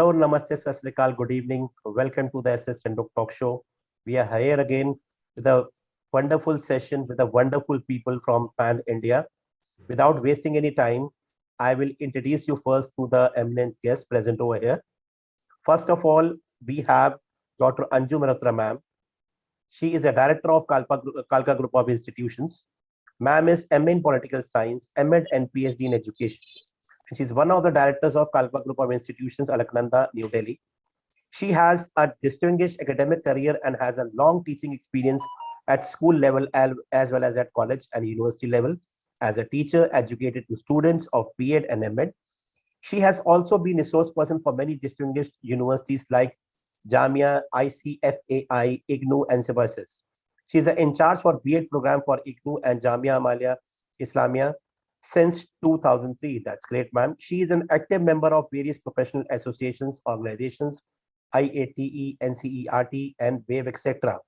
Hello, Namaste, Sasrikal. Good evening. Welcome to the S.S.Chandhok talk show. We are here again with a wonderful session with a wonderful people from Pan India. Without wasting any time, I will introduce you first to the eminent guest present over here. First of all, we have Dr. Anju Malhotra ma'am. She is a director of Kalka Group of Institutions. Ma'am is MA in Political Science, MA and PhD in Education. She's one of the directors of Kalpa Group of Institutions, Alaknanda, New Delhi. She has a distinguished academic career and has a long teaching experience at school level as well as at college and university level. As a teacher, educated to students of B.Ed and M.Ed. She has also been resource person for many distinguished universities like Jamia, ICFAI, IGNU, and Sybasis. She is in charge for B.Ed program for IGNU and Jamia Amalia Islamia since 2003. That's great, ma'am. She is an active member of various professional associations, organizations, IATE, NCERT, and WAVE, etc.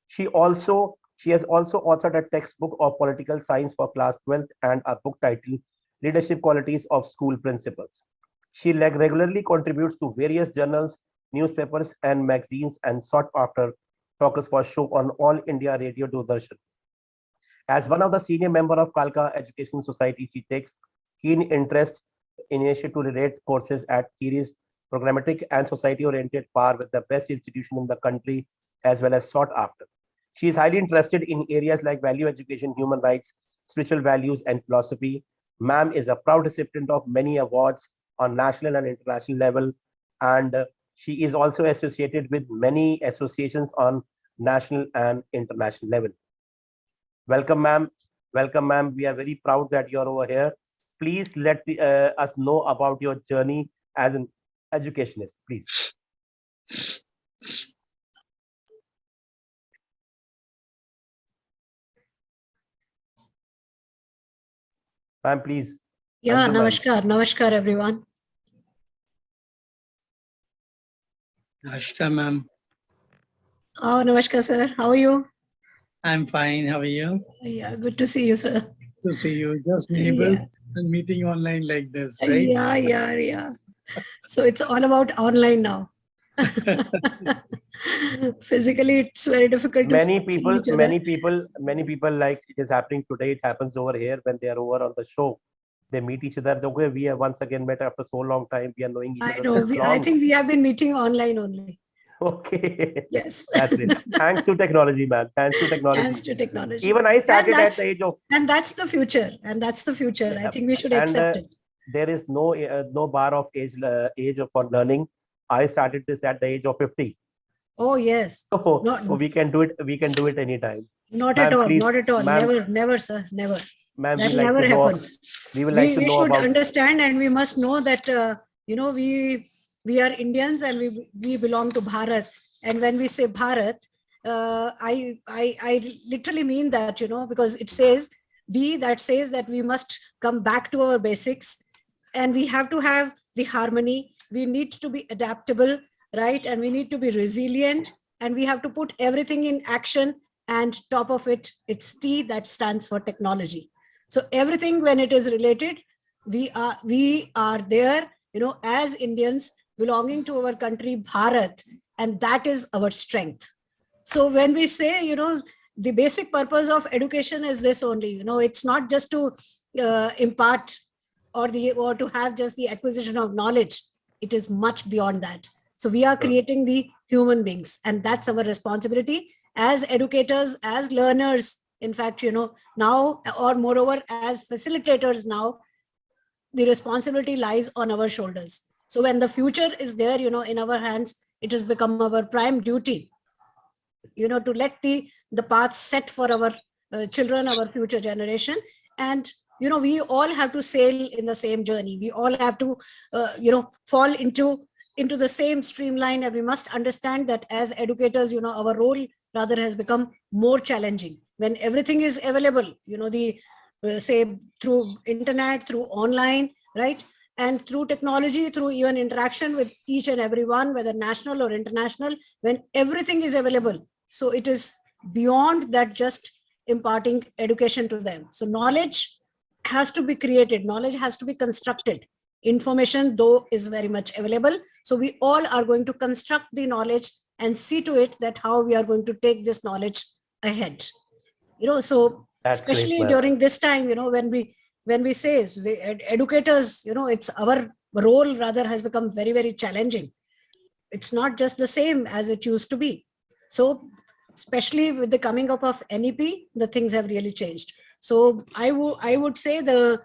She has also authored a textbook of political science for class 12th and a book titled Leadership Qualities of School Principals. She regularly contributes to various journals, newspapers, and magazines and sought after talkers for show on All India Radio Doordarshan. As one of the senior member of Kalka Education Society, she takes keen interest in initiative to relate courses at Kiri's programmatic and society-oriented par with the best institution in the country as well as sought after. She is highly interested in areas like value education, human rights, spiritual values, and philosophy. Ma'am is a proud recipient of many awards on national and international level, and she is also associated with many associations on national and international level. Welcome, ma'am. Welcome, ma'am. We are very proud that you're over here. Please let us know about your journey as an educationist, please. Ma'am, please. Yeah, namaskar. Namaskar, everyone. Namaskar, ma'am. Oh, namaskar, sir. How are you? I'm fine. How are you? Yeah, good to see you, sir. To see you. Just neighbors and meeting online like this, right? Yeah. So it's all about online now. Physically, it's very difficult to see each other. Many people like it is happening today. It happens over here when they are over on the show. They meet each other. Okay, we have once again met after so long time. We are knowing each other. I know. I think we have been meeting online only. Okay. Yes. That's it. Thanks to technology, man. Thanks to technology. Thanks to technology. Even I started at the age of. And that's the future. I think we should accept it. There is no bar of age for learning. I started this at the age of 50. Oh yes. So we can do it. We can do it anytime. Not at all. Not at all. Never, sir. Never. Ma'am, that never happened. We will like to know about. We should understand, and we must know that we are Indians and we belong to Bharat. And when we say Bharat, I literally mean that, because it says that says that we must come back to our basics, and we have to have the harmony. We need to be adaptable, right? And we need to be resilient, and we have to put everything in action. And top of it, it's T that stands for technology. So everything, when it is related, we are there, as Indians belonging to our country, Bharat, and that is our strength. So when we say, the basic purpose of education is this only, it's not just to impart or to have just the acquisition of knowledge. It is much beyond that. So we are creating the human beings, and that's our responsibility as educators, as learners. In fact, now, or moreover, as facilitators now, the responsibility lies on our shoulders. So when the future is there, in our hands, it has become our prime duty, to let the path set for our children, our future generation. And, we all have to sail in the same journey. We all have to, fall into the same streamline. And we must understand that as educators, our role rather has become more challenging. When everything is available, say through internet, through online, right? And through technology, through even interaction with each and everyone, whether national or international, when everything is available. So it is beyond that just imparting education to them. So knowledge has to be created. Knowledge has to be constructed. Information, though, is very much available. So we all are going to construct the knowledge and see to it that how we are going to take this knowledge ahead. So That's great, especially ma'am. during this time, when we say the educators, it's our role rather has become very, very challenging. It's not just the same as it used to be. So especially with the coming up of NEP, the things have really changed. So I would say the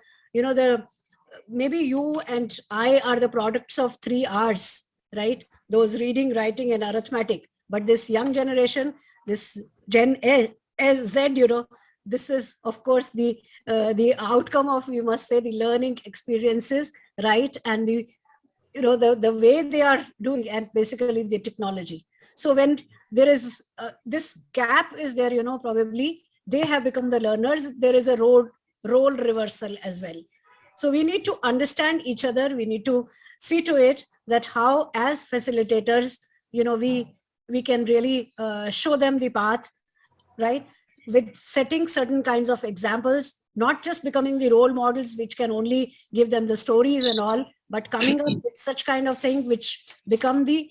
maybe you and I are the products of 3 R's, right? Those reading, writing, and arithmetic. But this young generation, this Gen Z, this is of course the outcome of, we must say, the learning experiences, right? And the way they are doing, and basically the technology. So when there is this gap is there, probably they have become the learners. There is a role reversal as well. So we need to understand each other. We need to see to it that how, as facilitators, we can really show them the path, right? With setting certain kinds of examples, not just becoming the role models, which can only give them the stories and all, but coming up with such kind of thing which become the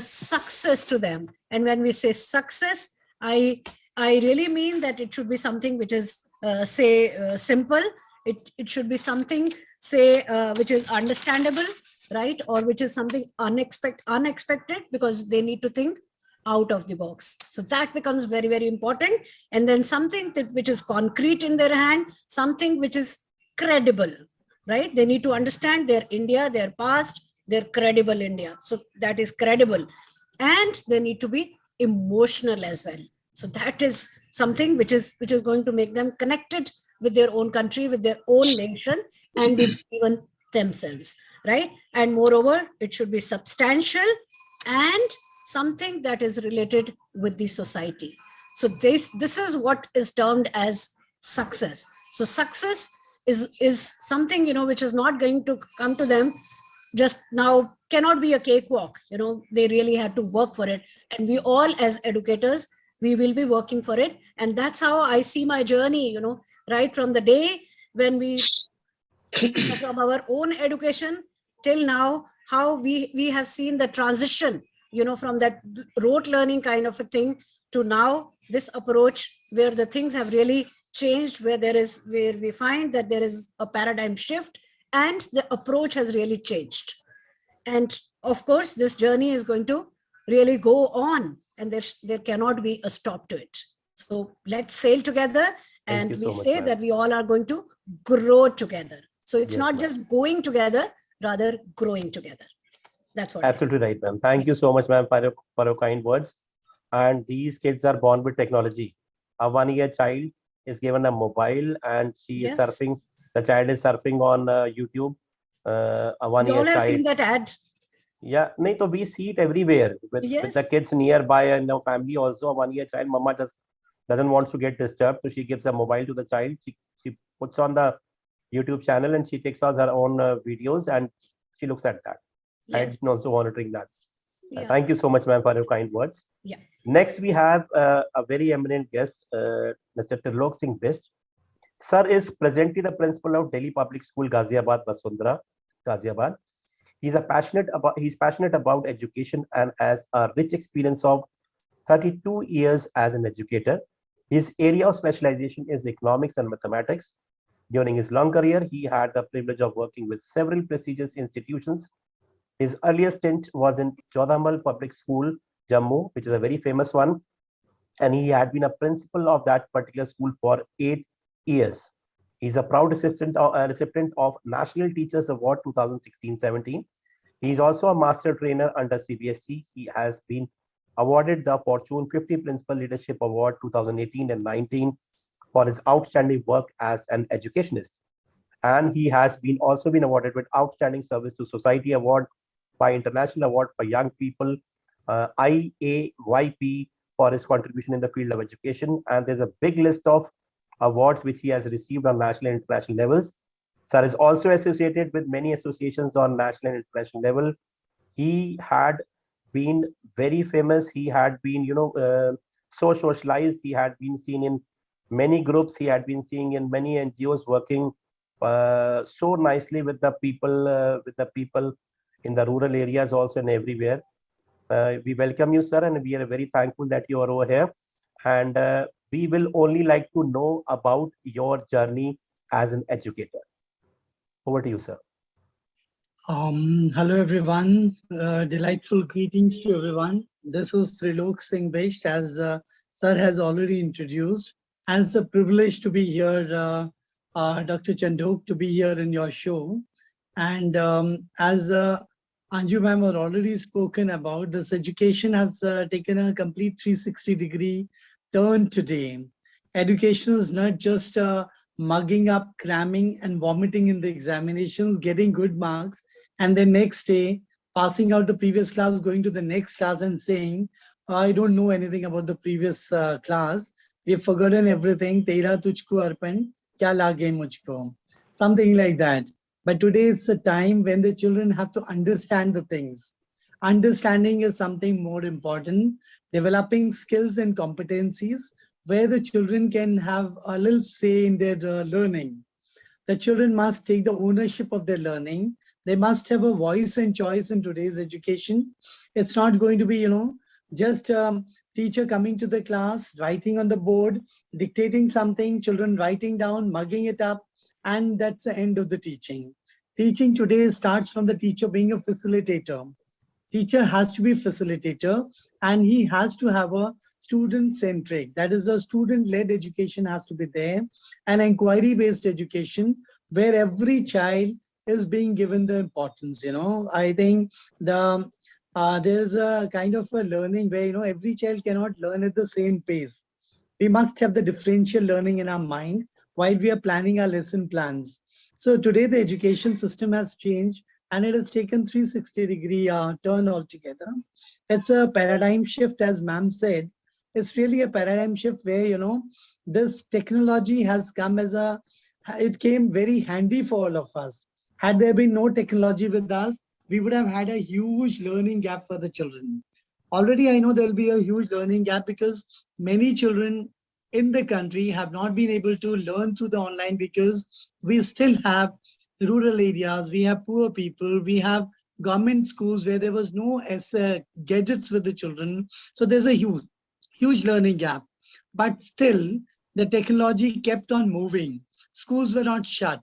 success to them. And when we say success, I really mean that it should be something which is simple. It should be something, say, which is understandable, right? Or which is something unexpected, because they need to think out of the box. So that becomes very, very important. And then something which is concrete in their hand, something which is credible, right? They need to understand their India, their past, their credible India. So that is credible. And they need to be emotional as well. So that is something which is going to make them connected with their own country, with their own nation, and with even themselves, right? And moreover, it should be substantial and something that is related with the society. So this is what is termed as success. So success is something, which is not going to come to them just now, cannot be a cakewalk. They really had to work for it. And we all, as educators, we will be working for it. And that's how I see my journey, right from the day when we from our own education till now, how we have seen the transition, from that rote learning kind of a thing to now this approach where the things have really changed, where we find that there is a paradigm shift and the approach has really changed. And of course, this journey is going to really go on, and there cannot be a stop to it. So let's sail together, Thank and you we so much, say ma'am. that we all are going to grow together. So it's Yes, not ma'am. just going together, rather growing together. That's what I Absolutely right, ma'am. Thank you so much, ma'am, for your kind words. And these kids are born with technology. A 1 year child is given a mobile and she is surfing. Yes. The child is surfing on YouTube. A one We year all have child. seen that ad. Yeah, no, so we see it everywhere with the Yes. kids nearby and the family also. A 1 year child, mama just doesn't want to get disturbed, so she gives a mobile to the child. She puts on the YouTube channel and she takes out her own videos and she looks at that. Yes. And also monitoring that. Yeah. Thank you so much, ma'am, for your kind words. Yeah. Next, we have a very eminent guest, Mr. Trilok Singh Best. Sir is presently the principal of Delhi Public School, Ghaziabad, Basundhara, Ghaziabad. He's passionate about education and has a rich experience of 32 years as an educator. His area of specialization is economics and mathematics. During his long career, he had the privilege of working with several prestigious institutions. His earliest stint was in Jodhamal Public School, Jammu, which is a very famous one, and he had been a principal of that particular school for 8 years. He's a proud recipient of National Teachers Award 2016-17. He is also a master trainer under CBSE. He has been awarded the Fortune 50 Principal Leadership Award 2018 and 19 for his outstanding work as an educationist. And he has been also been awarded with Outstanding Service to Society Award by International Award for Young People, IAYP, for his contribution in the field of education. And there's a big list of awards which he has received on national and international levels. Sir is also associated with many associations on national and international level. He had been very famous. He had been, so socialized. He had been seen in many groups. He had been seen in many NGOs working so nicely with the people in the rural areas also and everywhere. We welcome you, sir, and we are very thankful that you are over here. And we will only like to know about your journey as an educator. Over to you, sir. Hello everyone. Delightful greetings to everyone. This is Trilok Singh Bisht, as Sir has already introduced. And it's a privilege to be here, Dr. Chandhok, to be here in your show. And as Anju ma'am had already spoken about, this education has taken a complete 360-degree turn today. Education is not just mugging up, cramming, and vomiting in the examinations, getting good marks, and then next day passing out the previous class, going to the next class and saying, I don't know anything about the previous class. We've forgotten everything. Tera tujhko arpan, kya lage mujhko. Something like that. But today it's a time when the children have to understand the things. Understanding is something more important. Developing skills and competencies where the children can have a little say in their learning. The children must take the ownership of their learning. They must have a voice and choice in today's education. It's not going to be, just teacher coming to the class, writing on the board, dictating something, children writing down, mugging it up, and that's the end of the teaching. Teaching today starts from the teacher being a facilitator. Teacher has to be facilitator, and he has to have a student centric, that is a student led education has to be there, an inquiry based education where every child is being given the importance. I think there's a kind of a learning where every child cannot learn at the same pace. We must have the differential learning in our mind while we are planning our lesson plans. So today the education system has changed, and it has taken 360-degree turn altogether. It's a paradigm shift, as ma'am said. It's really a paradigm shift where, this technology has come it came very handy for all of us. Had there been no technology with us, we would have had a huge learning gap for the children. Already, I know there'll be a huge learning gap because many children in the country have not been able to learn through the online because we still have rural areas, we have poor people, we have government schools where there was no gadgets with the children. So there's a huge learning gap. But still, the technology kept on moving. Schools were not shut.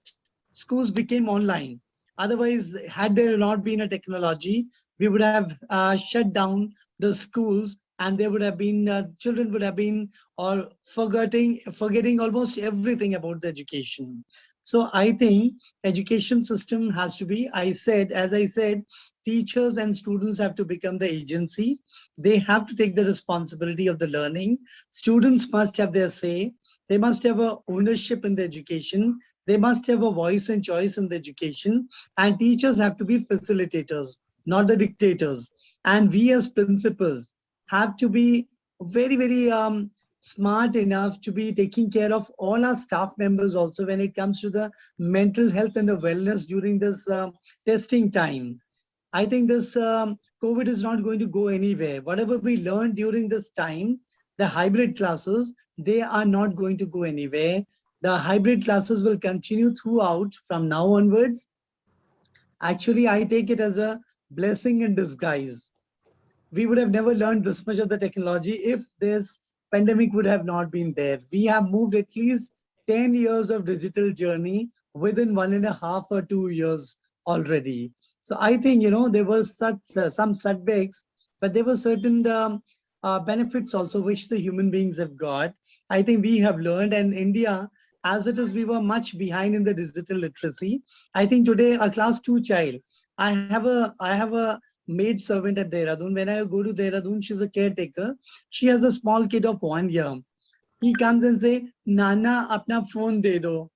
Schools became online. Otherwise, had there not been a technology, we would have shut down the schools, and there would have been children would have been or forgetting almost everything about the education. So I think education system has to be, as I said, teachers and students have to become the agency. They have to take the responsibility of the learning. Students must have their say. They must have a ownership in the education. They must have a voice and choice in the education. And teachers have to be facilitators, not the dictators. And we as principals have to be very, very smart enough to be taking care of all our staff members also when it comes to the mental health and the wellness during this testing time. I think this COVID is not going to go anywhere. Whatever we learned during this time, the hybrid classes, they are not going to go anywhere. The hybrid classes will continue throughout from now onwards. Actually, I take it as a blessing in disguise. We would have never learned this much of the technology if this pandemic would have not been there. We have moved at least 10 years of digital journey within 1.5 or 2 years already. So I think, there was some setbacks, but there were certain benefits also which the human beings have got. I think we have learned, and India, as it is, we were much behind in the digital literacy. I think today a class 2 child, I have a maid servant at Dehradun. When I go to Dehradun, she's a caretaker. She has a small kid of 1 year. He comes and say, Nana, apna phone de do.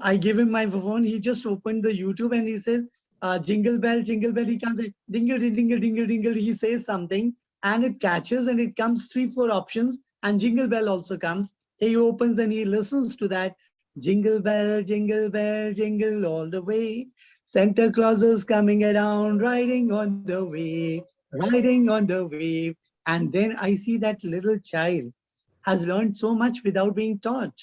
I give him my phone. He just opened the YouTube and he says, jingle bell, jingle bell. He comes say, dingle, dingle, dingle, dingle. He says something and it catches and it comes 3, 4 options and jingle bell also comes. He opens and he listens to that. Jingle bell, jingle all the way. Santa Claus is coming around, riding on the wave, riding on the wave. And then I see that little child has learned so much without being taught.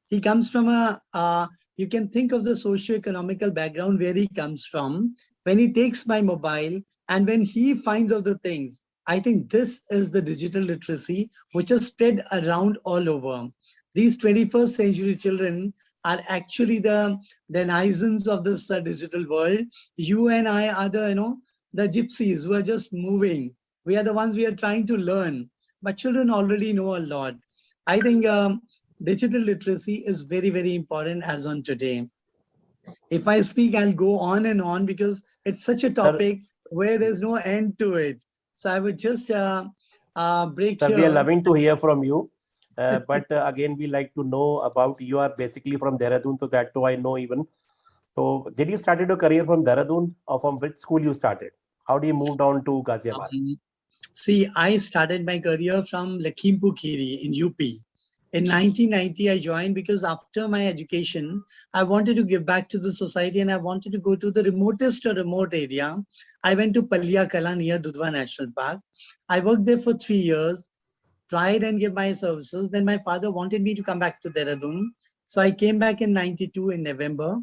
He comes from a you can think of the socio-economical background where he comes from, when he takes my mobile and when he finds out the things. I think this is the digital literacy which is spread around all over. These 21st century children are actually the denizens of this digital world. You and I are the, the gypsies who are just moving. We are the ones we are trying to learn, but children already know a lot. I think digital literacy is very, very important as on today. If I speak, I'll go on and on because it's such a Sir, topic where there's no end to it. So I would just break sir, we are here. loving to hear from you. But again, we like to know about you are basically from Dehradun, so that too I know even. So did you started your career from Dehradun or from which school you started? How do you move down to Ghaziabad? Um, See, I started my career from Lakhimpur Kheri in UP. In 1990, I joined because after my education, I wanted to give back to the society and I wanted to go to the remotest remote area. I went to Palya Kala near Dudhwa National Park. I worked there for 3 years, tried and gave my services. Then my father wanted me to come back to Dehradun. So I came back in 92 in November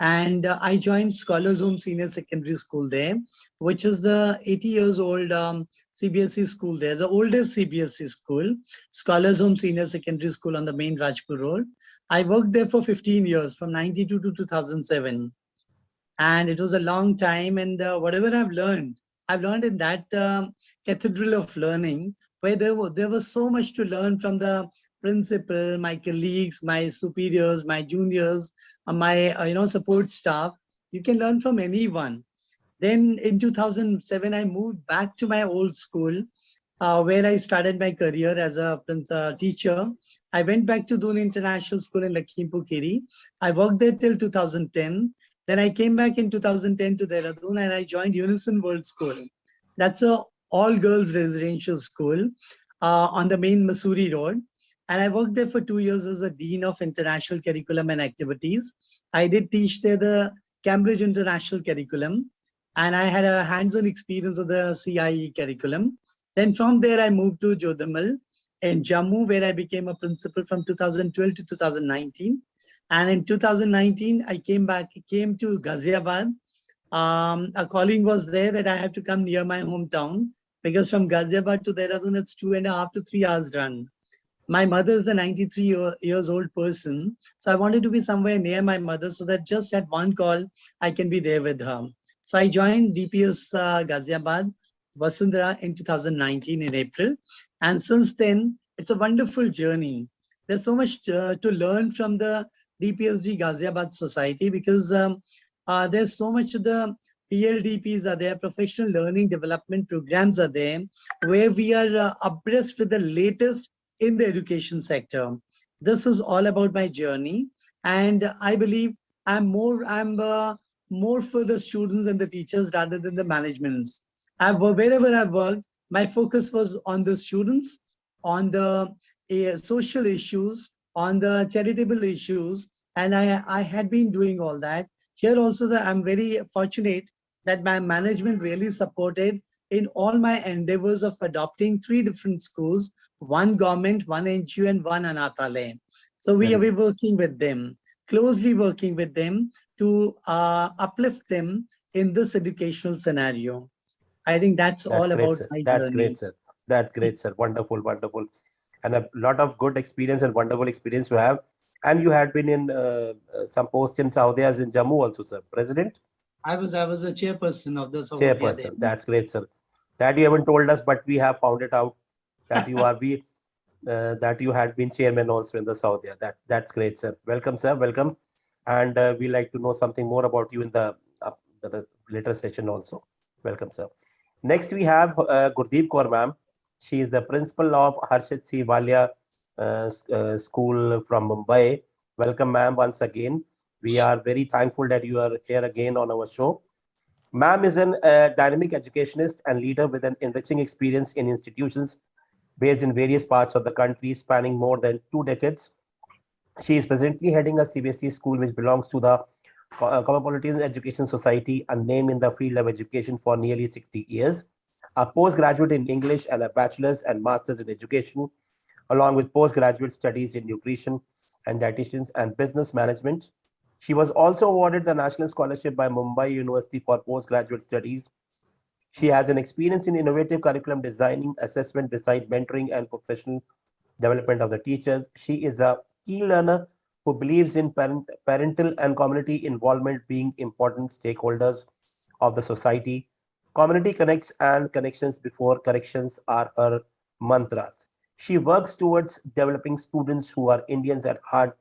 and I joined Scholars Home Senior Secondary School there, which is the 80 years old CBSE school there, the oldest CBSE school, Scholars Home Senior Secondary School on the main Rajpur Road. I worked there for 15 years, from 92 to 2007. And it was a long time. And whatever I've learned in that cathedral of learning, where there was so much to learn from the principal, my colleagues, my superiors, my juniors, my support staff. You can learn from anyone. Then in 2007, I moved back to my old school where I started my career as a teacher. I went back to Doon International School in Lakhimpur Kheri. I worked there till 2010. Then I came back in 2010 to Dehradun and I joined Unison World School. That's a all-girls residential school on the main Missouri Road. And I worked there for 2 years as a Dean of International Curriculum and Activities. I did teach there the Cambridge International Curriculum and I had a hands-on experience of the CIE curriculum. Then from there, I moved to Jodhamal in Jammu, where I became a principal from 2012 to 2019. And in 2019, I came to Ghaziabad. A calling was there that I have to come near my hometown because from Ghaziabad to Dehradun, it's 2.5 to 3 hours run. My mother is a 93 years old person. So I wanted to be somewhere near my mother so that just at one call, I can be there with her. So I joined DPS Ghaziabad, Vasundhara in 2019 in April. And since then, it's a wonderful journey. There's so much to learn from the DPSG Ghaziabad Society because there's so much of the PLDPs are there, professional learning development programs are there, where we are abreast with the latest in the education sector. This is all about my journey. And I believe I'm more for the students and the teachers rather than the managements. Wherever I've worked, my focus was on the students, on the social issues, on the charitable issues, and I had been doing all that. Here also, I'm very fortunate that my management really supported in all my endeavors of adopting 3 different schools, one government, one NGO, and one Anathalaya. So we are working with them, closely working with them to uplift them in this educational scenario. I think that's all That's great, about sir. my That's journey. great, sir. That's great, sir. Wonderful, wonderful. And a lot of good experience and wonderful experience you have. And you had been in some posts in Saudi as in Jammu also, sir. President? I was a chairperson of the Sawadiyah there. Chairperson. That's great, sir. That you haven't told us, but we have found it out that you are that you had been chairman also in the Saudi. That's great, sir. Welcome, sir. Welcome. And we like to know something more about you in the later session also. Welcome, sir. Next, we have Gurdeep Kaur ma'am. She is the principal of Harshit C. Walia School from Mumbai. Welcome, ma'am, once again. We are very thankful that you are here again on our show. Ma'am is an dynamic educationist and leader with an enriching experience in institutions based in various parts of the country, spanning more than 2 decades. She is presently heading a CBSE school which belongs to the Cosmopolitan Education Society, a name in the field of education for nearly 60 years, a postgraduate in English and a bachelor's and master's in education, along with postgraduate studies in nutrition and dietitians and business management. She was also awarded the National Scholarship by Mumbai University for postgraduate studies. She has an experience in innovative curriculum designing, assessment, design, mentoring, and professional development of the teachers. She is a key learner who believes in parental and community involvement being important stakeholders of the society. Community connects and connections before corrections are her mantras. She works towards developing students who are Indians at heart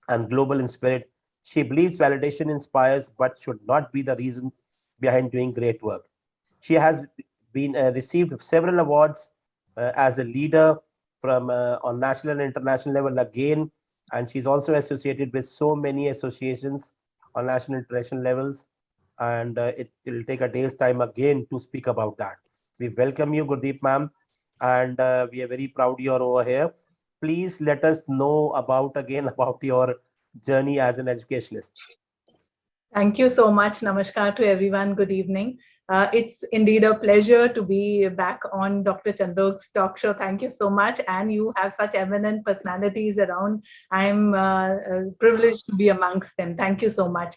and global in spirit. She believes validation inspires but should not be the reason behind doing great work. She has been received several awards as a leader from on national and international level again, and she's also associated with so many associations on national and international levels. And it will take a day's time again to speak about that. We welcome you, Gurdeep ma'am, and we are very proud you're over here. Please let us know about again about your journey as an educationist. Thank you so much. Namaskar to everyone. Good evening. It's indeed a pleasure to be back on Dr. Chandok's talk show. Thank you so much. And you have such eminent personalities around. I'm privileged to be amongst them. Thank you so much.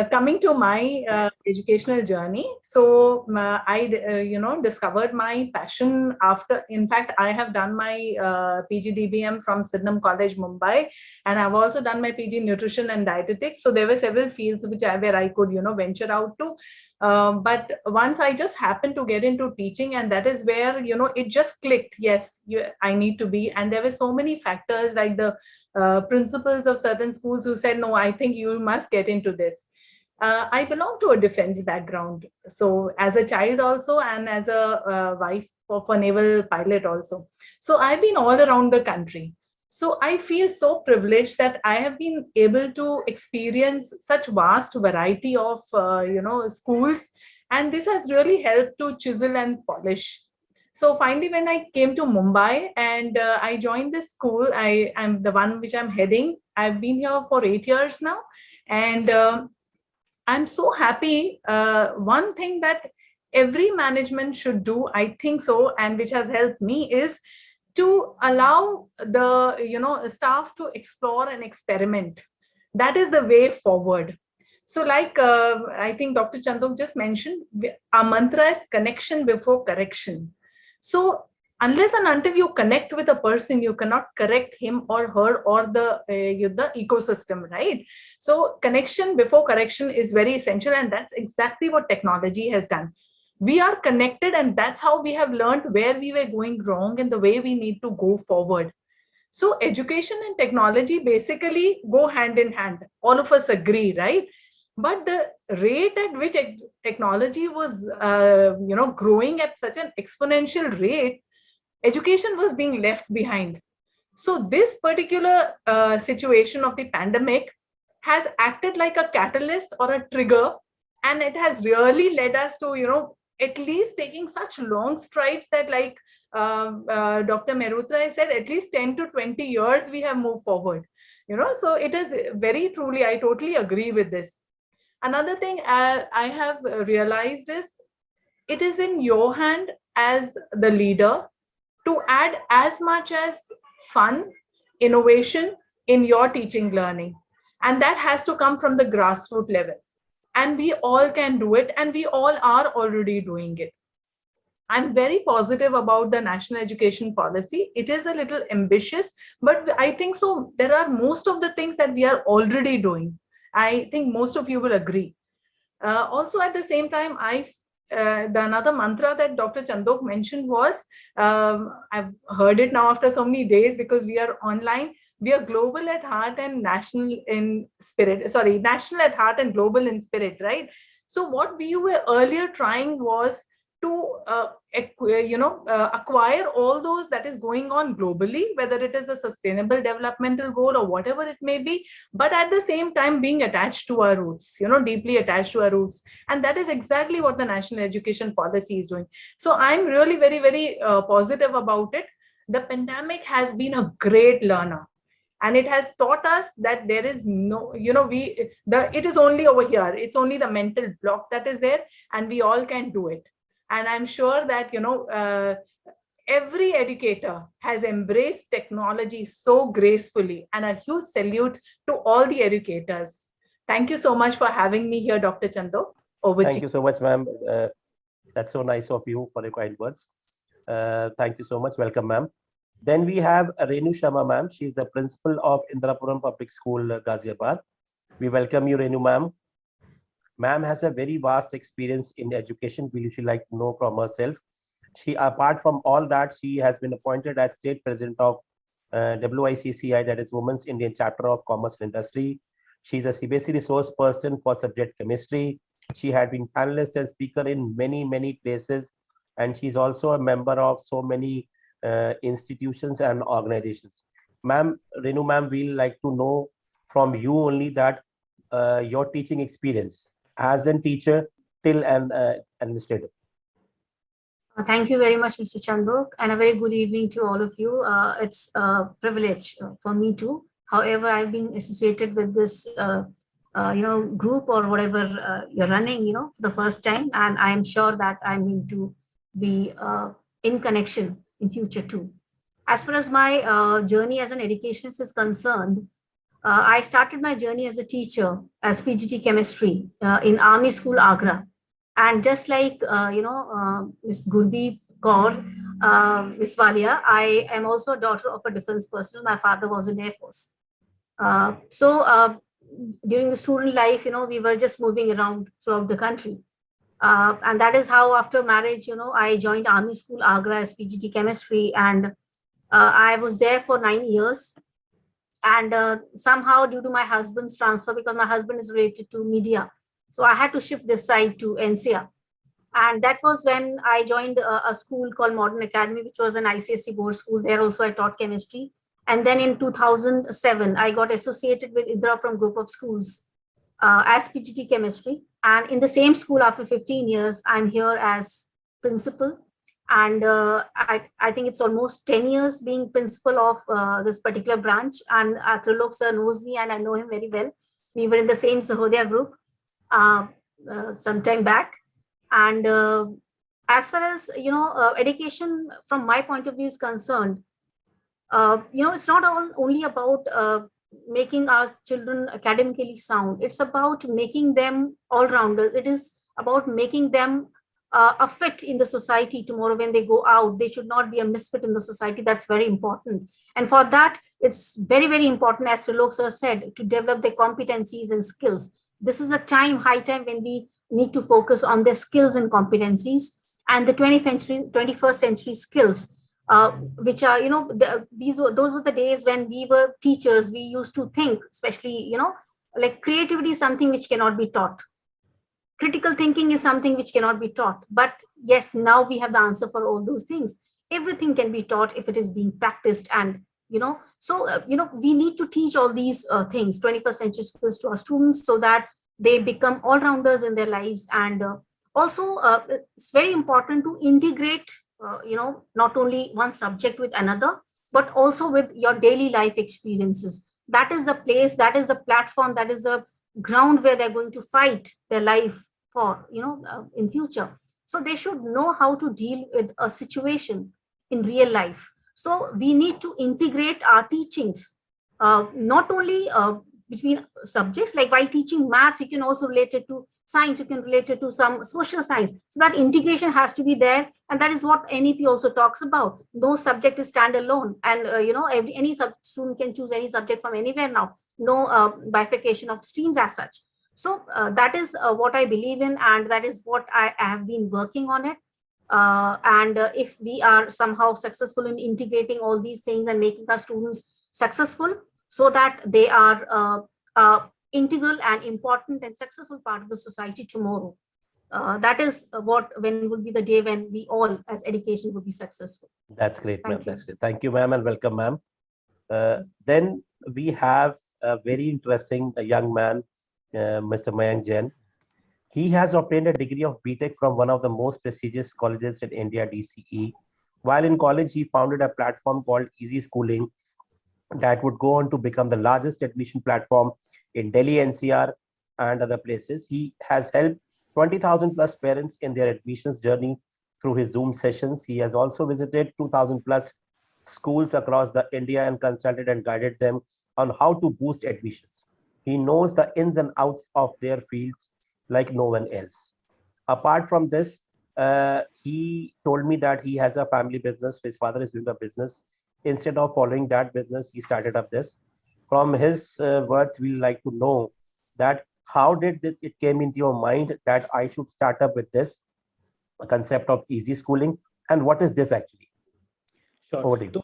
Coming to my educational journey, so I discovered my passion after. In fact, I have done my PGDBM from Sydenham College, Mumbai, and I've also done my PG Nutrition and Dietetics. So there were several fields where I could venture out to. But once I just happened to get into teaching, and that is where it just clicked. Yes, I need to be, and there were so many factors like the principals of certain schools who said, no, I think you must get into this. I belong to a defense background. So as a child also, and as a wife of a naval pilot also. So I've been all around the country. So I feel so privileged that I have been able to experience such vast variety of, schools. And this has really helped to chisel and polish. So finally, when I came to Mumbai and I joined this school, I'm the one which I'm heading. I've been here for 8 years now. And I'm so happy. One thing that every management should do, I think so, and which has helped me is to allow the staff to explore and experiment. That is the way forward. So like I think Dr. Chandok just mentioned, our mantra is connection before correction. So unless and until you connect with a person, you cannot correct him or her or the ecosystem, right? So connection before correction is very essential, and that's exactly what technology has done. We are connected, and that's how we have learned where we were going wrong and the way we need to go forward. So education and technology basically go hand in hand. All of us agree, right? But the rate at which technology was growing at such an exponential rate, education was being left behind. So this particular situation of the pandemic has acted like a catalyst or a trigger, and it has really led us to at least taking such long strides that, like Dr. Mehrotra said, at least 10 to 20 years we have moved forward. So it is very truly, I totally agree with this. Another thing I have realized is it is in your hand as the leader to add as much as fun, innovation in your teaching learning. And that has to come from the grassroots level. And we all can do it, and we all are already doing it. I'm very positive about the national education policy. It is a little ambitious, but I think so. There are most of the things that we are already doing. I think most of you will agree. Also, at the same time, the another mantra that Dr. Chandok mentioned was, I've heard it now after so many days because we are online. We are global at heart and national in spirit. Sorry, national at heart and global in spirit, right? So what we were earlier trying was to acquire all those that is going on globally, whether it is the sustainable developmental goal or whatever it may be, but at the same time being attached to our roots, deeply attached to our roots. And that is exactly what the national education policy is doing. So I'm really very, very positive about it. The pandemic has been a great learner. And it has taught us that there is no, it is only over here. It's only the mental block that is there, and we all can do it. And I'm sure that every educator has embraced technology so gracefully, and a huge salute to all the educators. Thank you so much for having me here, Dr. Chandok. Over to Thank you so much, ma'am. That's so nice of you for your kind words. Thank you so much. Welcome, ma'am. Then we have Renu Sharma, ma'am. She is the principal of Indrapuram Public School, Ghaziabad. We welcome you, Renu, ma'am. Ma'am has a very vast experience in education. We usually like to know from herself. She, apart from all that, she has been appointed as state president of WICCI, that is Women's Indian Chapter of Commerce and Industry. She's a CBSE resource person for subject chemistry. She had been panelist and speaker in many places, and she's also a member of so many institutions and organizations. Ma'am, Renu ma'am, we'll like to know from you only that your teaching experience as a teacher till an administrator. Thank you very much, Mr. Chandok, and a very good evening to all of you. It's a privilege for me too. However, I've been associated with this, group or whatever you're running, for the first time, and I am sure that I'm going to be in connection in future too. As far as my journey as an educationist is concerned, I started my journey as a teacher as PGT chemistry in Army School, Agra. And just like, Ms. Gurdeep Kaur, Ms. Walia, I am also a daughter of a defense personnel. My father was in Air Force. During the student life, we were just moving around throughout the country. And that is how after marriage, I joined Army School, Agra as PGT chemistry. And I was there for 9 years. And somehow due to my husband's transfer, because my husband is related to media, so I had to shift this side to NCR. And that was when I joined a school called Modern Academy, which was an ICSE board school. There also I taught chemistry. And then in 2007, I got associated with Indrapuram group of schools as PGT chemistry. And in the same school after 15 years, I'm here as principal. And I think it's almost 10 years being principal of this particular branch. And Trilok sir knows me and I know him very well. We were in the same Sahodaya group some time back. And as far as, education from my point of view is concerned, it's not only about making our children academically sound. It's about making them all-rounders. It is about making them a fit in the society tomorrow when they go out. They should not be a misfit in the society. That's very important. And for that, it's very important, as Trilok sir said, to develop their competencies and skills. This is a high time when we need to focus on their skills and competencies and the 21st century skills, which are, those were the days when we were teachers. We used to think, especially, like creativity is something which cannot be taught. Critical thinking is something which cannot be taught. But yes, now we have the answer for all those things. Everything can be taught if it is being practiced. And, we need to teach all these things, 21st century skills to our students so that they become all-rounders in their lives. And also, it's very important to integrate, not only one subject with another, but also with your daily life experiences. That is the place, that is the platform, that is the ground where they're going to fight their life for, in future. So they should know how to deal with a situation in real life. So we need to integrate our teachings, not only between subjects, like while teaching maths, you can also relate it to science, you can relate it to some social science. So that integration has to be there. And that is what NEP also talks about. No subject is standalone. And, any student can choose any subject from anywhere now. No bifurcation of streams as such. So that is what I believe in, and that is what I have been working on it. If we are somehow successful in integrating all these things and making our students successful so that they are integral and important and successful part of the society tomorrow, that is when will be the day when we all as education will be successful. That's great, ma'am. That's great. Thank you, ma'am, and welcome, ma'am. Then we have a very interesting young man, Mr. Mayank Jain. He has obtained a degree of BTech from one of the most prestigious colleges in India, DCE. While in college, he founded a platform called Easy Schooling that would go on to become the largest admission platform in Delhi, NCR, and other places. He has helped 20,000 plus parents in their admissions journey through his Zoom sessions. He has also visited 2000 plus schools across the India and consulted and guided them on how to boost admissions. He knows the ins and outs of their fields like no one else. Apart from this, he told me that he has a family business. His father is doing a business. Instead of following that business, he started up this. From his words, we like to know that how did it came into your mind that I should start up with this concept of easy schooling, and what is this actually? Sure. Over to you. So,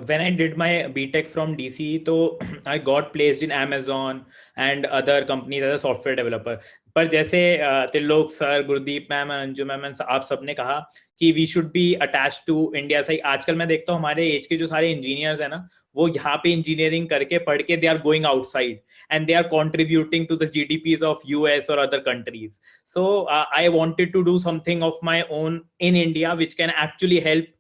when I did my BTech from DC, so I got placed in Amazon and other companies as a software developer. पर जैसे Trilok sir, Gurdeep ma'am, Anju ma'am, आप सबने कहा कि we should be attach to India. सही, आजकल मैं देखता हूँ हमारे एज के जो सारे इंजीनियर्स हैं ना, वो यहाँ पे इंजीनियरिंग करके पढ़ के they are going outside and they are contributing to the GDPs of US और other countries. So I wanted to do something of my own in India which can actually help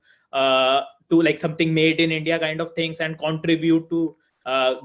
to like something made in India kind of things and contribute to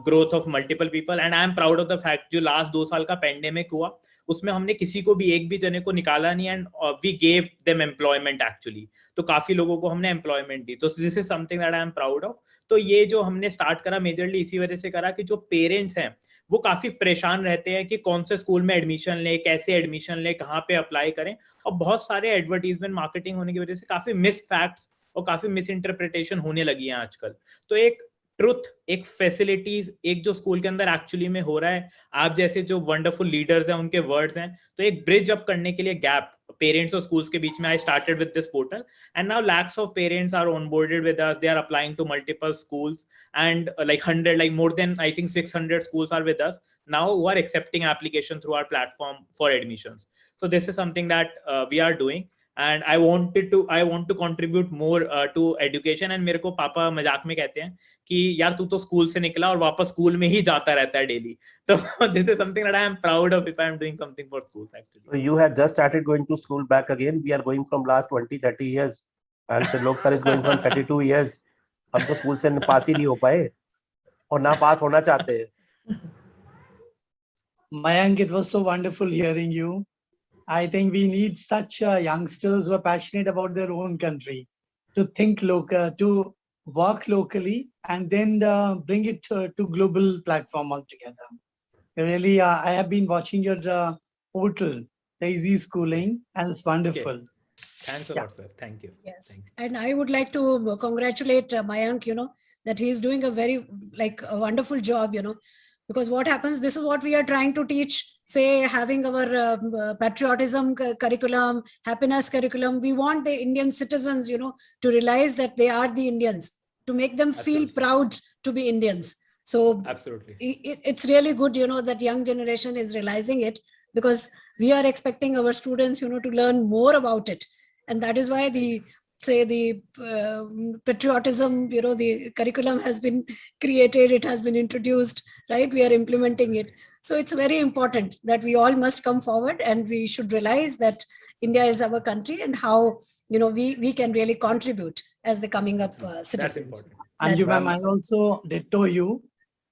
growth of multiple people. And I am proud of the fact जो last 2 साल का pandemic हुआ उसमें हमने किसी को भी एक भी जने को निकाला नहीं and we gave them employment actually. तो काफी लोगों को हमने employment दी. तो this is something that I am proud of. तो ये जो हमने start करा majorly इसी वजह से करा कि जो parents हैं वो काफी परेशान रहते हैं कि कौन से स्कूल में एडमिशन ले, कैसे एडमिशन ले, कहाँ पे अप्लाई करें. और बहुत सारे एडवर्टीजमेंट मार्केटिंग होने की वजह से काफी मिस फैक्ट्स और काफी मिस इंटरप्रिटेशन होने लगी है आजकल. तो एक ट्रुथ, एक फैसिलिटीज, एक जो स्कूल के अंदर एक्चुअली में हो रहा है, आप जैसे जो वंडरफुल लीडर्स हैं उनके वर्ड्स हैं, तो एक ब्रिज अप करने के लिए गैप पेरेंट्स और स्कूल्स के बीच में I started with this portal and now lakhs of parents are onboarded with us. They are applying to multiple schools and like 100, like more than I think 600 schools are with us now who are accepting application through our platform for admissions. So this is something that we are doing. And I want to contribute more to education. And मेरे को पापा मजाक में कहते हैं कि यार तू तो स्कूल से निकला और वापस स्कूल में ही जाता रहता है डेली. तो this is something that I am proud of if I am doing something for schools actually. So you have just started going to school back again. We are going from last 20-30 years and Trilok sir is going from 32 years. हम तो school से पास ही नहीं हो पाए और ना पास होना चाहते हैं. Mayank, it was so wonderful hearing you. I think we need such youngsters who are passionate about their own country to think local, to work locally, and then bring it to global platform altogether. Really, I have been watching your portal, the Easy Schooling, and it's wonderful. Okay. Thanks a lot, sir. Thank you. Yes. Thank you. And I would like to congratulate Mayank, that he's doing a very a wonderful job, because what happens, this is what we are trying to teach, say having our patriotism curriculum, happiness curriculum. We want the Indian citizens, to realize that they are the Indians, to make them feel proud to be Indians. So absolutely, it's really good, that young generation is realizing it, because we are expecting our students, to learn more about it. And that is why the patriotism, the curriculum has been created, it has been introduced, right? We are implementing it. So it's very important that we all must come forward and we should realize that India is our country and how, we can really contribute as the coming up citizens. That's important. Anju ma'am, I also ditto you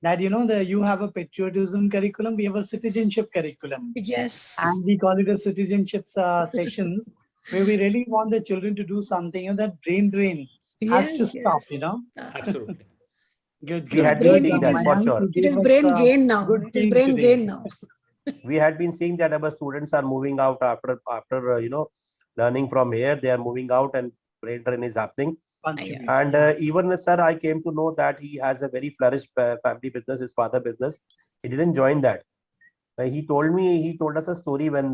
that, you have a patriotism curriculum, we have a citizenship curriculum. Yes. And we call it a citizenship sessions, where we really want the children to do something, that brain drain has to stop, Absolutely. Good. We had been seeing that for sure. It is brain gain now. It is brain gain now. We had been seeing that our students are moving out after learning from here. They are moving out and brain drain is happening. And even sir, I came to know that he has a very flourished family business, his father business. He didn't join that. He told us a story when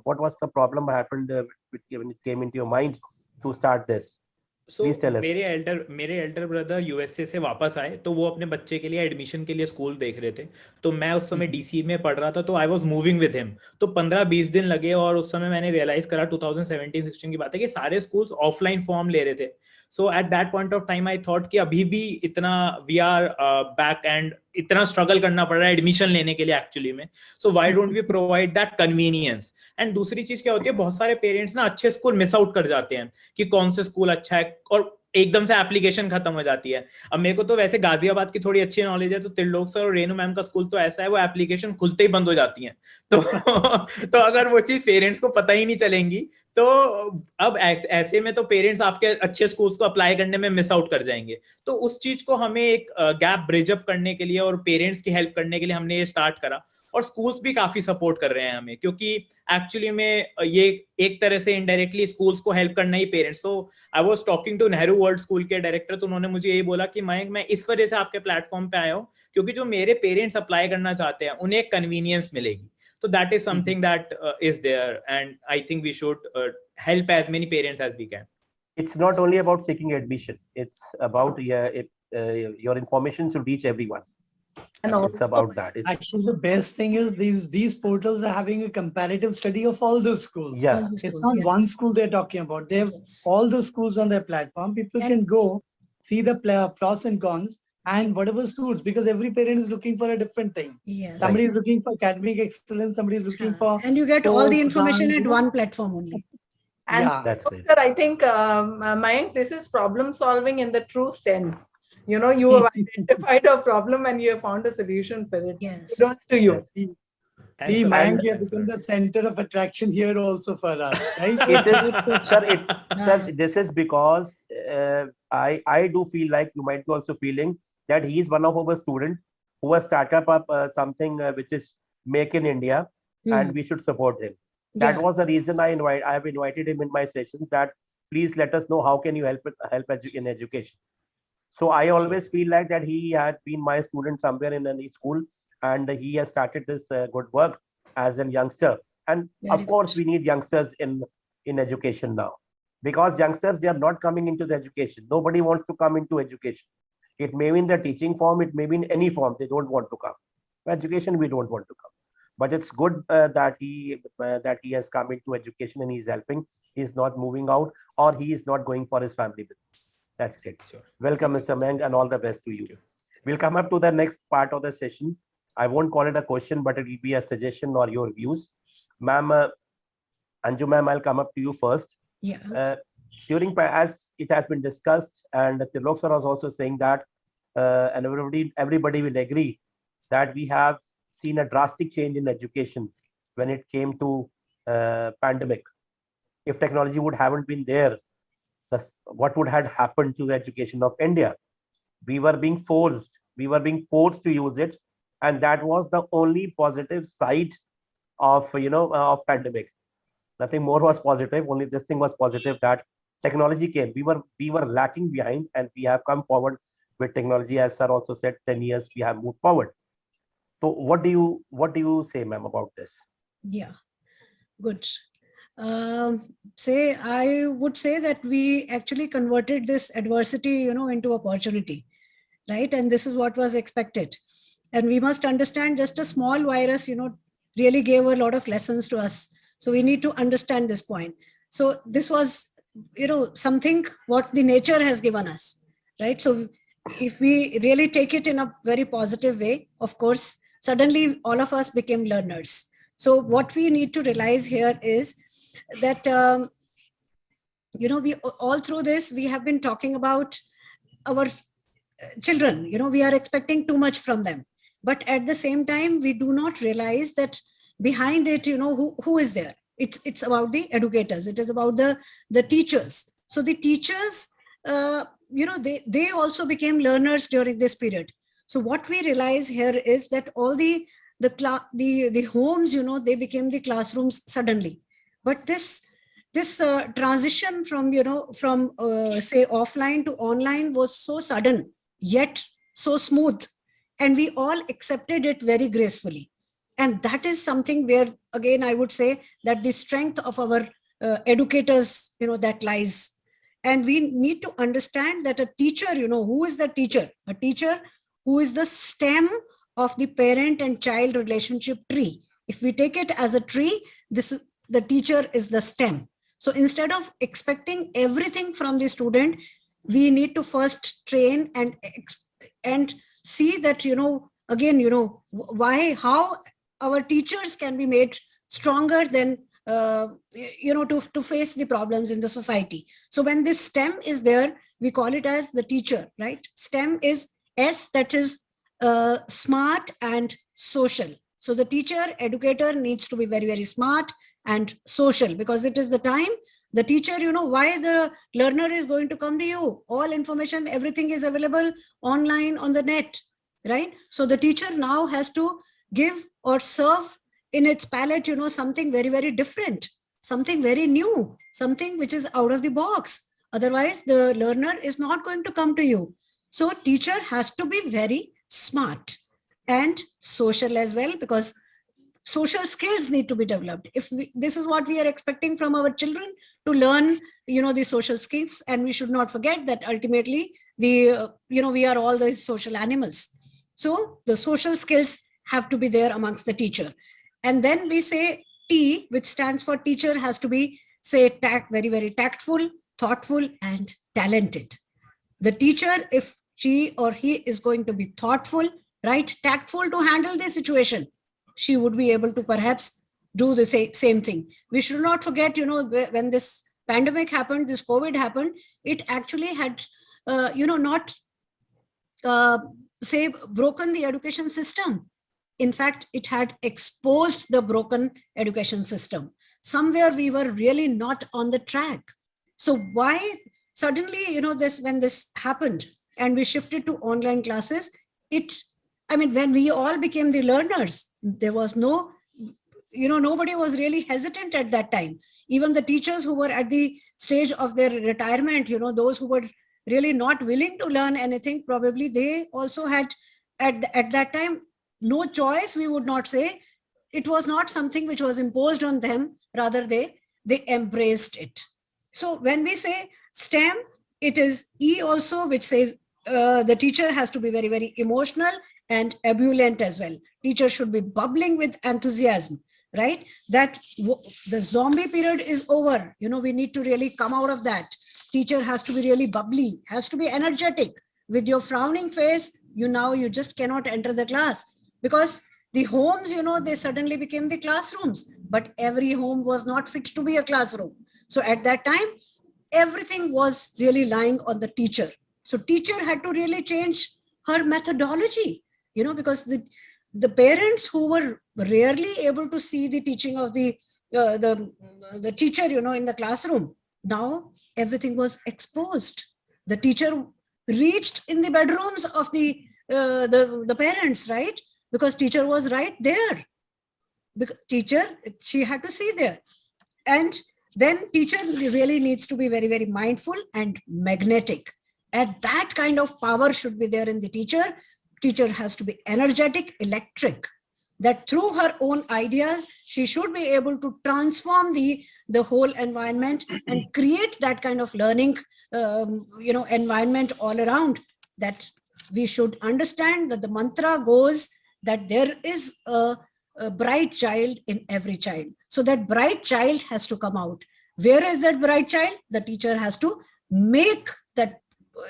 what was the problem happened when it came into your mind to start this. So मेरे elder brother USA से वापस आए, तो वो अपने बच्चे के लिए एडमिशन के लिए स्कूल देख रहे थे. तो मैं उस समय DC में पढ़ रहा था, तो I was moving with him. तो 15-20 दिन लगे और उस समय मैंने realize करा 2017-16 की बात है कि सारे schools offline form ले रहे थे. So at that point of time I thought कि अभी भी इतना we are back and इतना struggle करना पड़ रहा है एडमिशन लेने के लिए एक्चुअली में. So why don't we provide that convenience? And दूसरी चीज क्या होती है, बहुत सारे पेरेंट्स ना अच्छे स्कूल मिस आउट कर जाते हैं कि कौन से स्कूल अच्छा है, और एकदम से एप्लीकेशन खत्म हो जाती है। अब मेरे को तो वैसे गाजियाबाद की थोड़ी अच्छी नॉलेज है, तो त्रिलोक सर और रेनू मैम का स्कूल तो ऐसा है, वो एप्लीकेशन खुलते ही बंद हो जाती है। तो तो अगर वो चीज पेरेंट्स को पता ही नहीं चलेंगी, तो अब ऐसे में तो पेरेंट्स आपके अच्छे स्कूल्स को अप्लाई करने में मिस आउट कर जाएंगे। तो उस चीज को हमें एक गैप ब्रिज अप करने के लिए और पेरेंट्स की हेल्प करने के लिए हमने ये स्टार्ट करा, और स्कूल्स भी काफी सपोर्ट कर रहे हैं हमें, क्योंकि एक्चुअली में ये एक तरह से इनडायरेक्टली स्कूल्स को हेल्प करना ही पेरेंट्स। तो I was talking to Nehru World School के डायरेक्टर, तो उन्होंने मुझे यही बोला कि मैं इस वजह से आपके प्लेटफॉर्म पे आया हूँ, क्योंकि जो मेरे पेरेंट्स अप्लाई करना चाहते हैं उन्हें एक कन्वीनियंस मिलेगी। तो that is something that is there, and I think we should help as many parents as we can. It's not only about seeking admission. It's about your information should reach everyone. And It's about that. Actually, the best thing is these portals are having a comparative study of all the schools. Yeah. All the It's schools, not yes. one school they're talking about. They have Yes. all the schools on their platform. People And- can go see the pros and cons and whatever suits, because every parent is looking for a different thing. Yes. Somebody is looking for academic excellence. Somebody is looking for And you get all the sports, information dance, at one platform only. And yeah. That's great. sir, I think, Mayank, this is problem solving in the true sense. You know, you have identified a problem and you have found a solution for it. Yes. Kudos to you. Yes. See, Mayank, you have Thanks become a the lot. center of attraction here also for us, right? It is, sir. Sir, Ah. this is because I do feel like you might be also feeling that he is one of our students who has started up something which is Make in India, and we should support him. That Yeah. was the reason I have invited him in my sessions, that please let us know how can you help in education. So I always feel like that he had been my student somewhere in any school, and he has started this good work as a youngster. And Very of course, good. we need youngsters in education now, because youngsters, they are not coming into the education. Nobody wants to come into education. It may be in the teaching form, it may be in any form. They don't want to come. Education, we don't want to come. But it's good that he has come into education and he's helping. He's not moving out, or he is not going for his family business. That's great. Sure. Welcome, Mr. Meng, and all the best to you. We'll come up to the next part of the session. I won't call it a question, but it will be a suggestion or your views. Ma'am, Anju ma'am, I'll come up to you first. Yeah. As it has been discussed, and Tilok sir was also saying that, and everybody will agree that we have seen a drastic change in education when it came to pandemic. If technology would haven't been there, what would have happened to the education of India? We were being forced to use it, and that was the only positive side of of pandemic. Nothing more was positive. Only this thing was positive, that technology came. We were lacking behind, and we have come forward with technology. As sir also said, 10 years we have moved forward. So what do you say, ma'am, about this? Yeah. Good. I would say that we actually converted this adversity, into opportunity, right? And this is what was expected. And we must understand, just a small virus, really gave a lot of lessons to us. So we need to understand this point. So this was, something what the nature has given us, right? So if we really take it in a very positive way, of course, suddenly all of us became learners. So what we need to realize here is that, we all through this, we have been talking about our children, we are expecting too much from them. But at the same time, we do not realize that behind it, who is there. It's about the educators. It is about the teachers. So the teachers, they also became learners during this period. So what we realize here is that all the homes, they became the classrooms suddenly. But this transition from say offline to online was so sudden, yet so smooth, and we all accepted it very gracefully. And that is something where, again, I would say that the strength of our educators, that lies. And we need to understand that a teacher, who is the teacher? A teacher who is the stem of the parent and child relationship tree. If we take it as a tree, the teacher is the stem. So instead of expecting everything from the student, we need to first train and see that, again, how our teachers can be made stronger than to face the problems in the society. So when this STEM is there, we call it as the teacher, right? STEM is S, that is smart and social. So the teacher, educator needs to be very, very smart and social, because it is the time the teacher, why the learner is going to come to you. All information, everything is available online on the net, right? So the teacher now has to give or serve in its palette, something very, very different, something very new, something which is out of the box. Otherwise, the learner is not going to come to you. So teacher has to be very smart and social as well, because social skills need to be developed. This is what we are expecting from our children, to learn, the social skills. And we should not forget that ultimately we are all the social animals. So the social skills have to be there amongst the teacher. And then we say T, which stands for teacher, has to be, say, very, very tactful, thoughtful, and talented. The teacher, if she or he is going to be thoughtful, right, tactful to handle the situation, she would be able to perhaps do the same thing. We should not forget, when this pandemic happened, this COVID happened, it actually had, not, say, broken the education system. In fact, it had exposed the broken education system. Somewhere we were really not on the track. So why suddenly, when this happened and we shifted to online classes, when we all became the learners, there was nobody was really hesitant at that time. Even the teachers who were at the stage of their retirement, those who were really not willing to learn anything, probably they also had at that time no choice, we would not say. It was not something which was imposed on them, rather they embraced it. So when we say STEM, it is E also, which says the teacher has to be very, very emotional and ebullient as well. Teacher should be bubbling with enthusiasm, right? That the zombie period is over. We need to really come out of that. Teacher has to be really bubbly, has to be energetic. With your frowning face, you just cannot enter the class, because the homes, they suddenly became the classrooms, but every home was not fit to be a classroom. So at that time, everything was really lying on the teacher. So teacher had to really change her methodology, because the parents who were rarely able to see the teaching of the teacher, in the classroom, now everything was exposed. The teacher reached in the bedrooms of the parents, right? Because teacher was right there. The teacher, she had to see there. And then teacher really needs to be very, very mindful and magnetic. And that kind of power should be there in the teacher. Teacher has to be energetic, electric, that through her own ideas, she should be able to transform the whole environment and create that kind of learning, environment all around. That we should understand that the mantra goes that there is a bright child in every child. So that bright child has to come out. Where is that bright child? The teacher has to make that,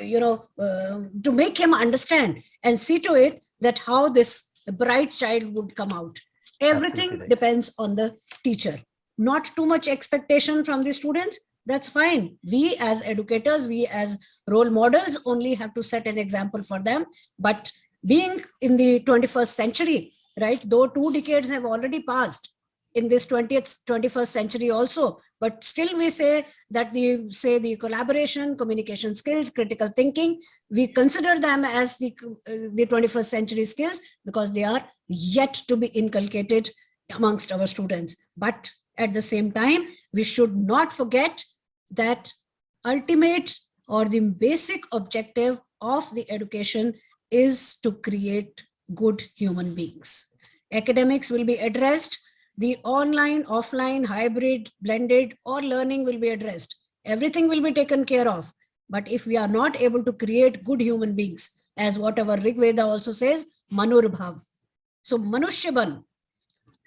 to make him understand and see to it that how this bright child would come out. Everything right. Depends on the teacher. Not too much expectation from the students. That's fine. We as educators, we as role models only have to set an example for them. But being in the 21st century, right, though 2 decades have already passed in this 21st century also, but still we say that the collaboration, communication skills, critical thinking, we consider them as the 21st century skills, because they are yet to be inculcated amongst our students. But at the same time, we should not forget that ultimate or the basic objective of the education is to create good human beings. Academics will be addressed. The online, offline, hybrid, blended, or learning will be addressed. Everything will be taken care of. But if we are not able to create good human beings, as whatever Rig Veda also says, Manur Bhav. So Manushya Ban.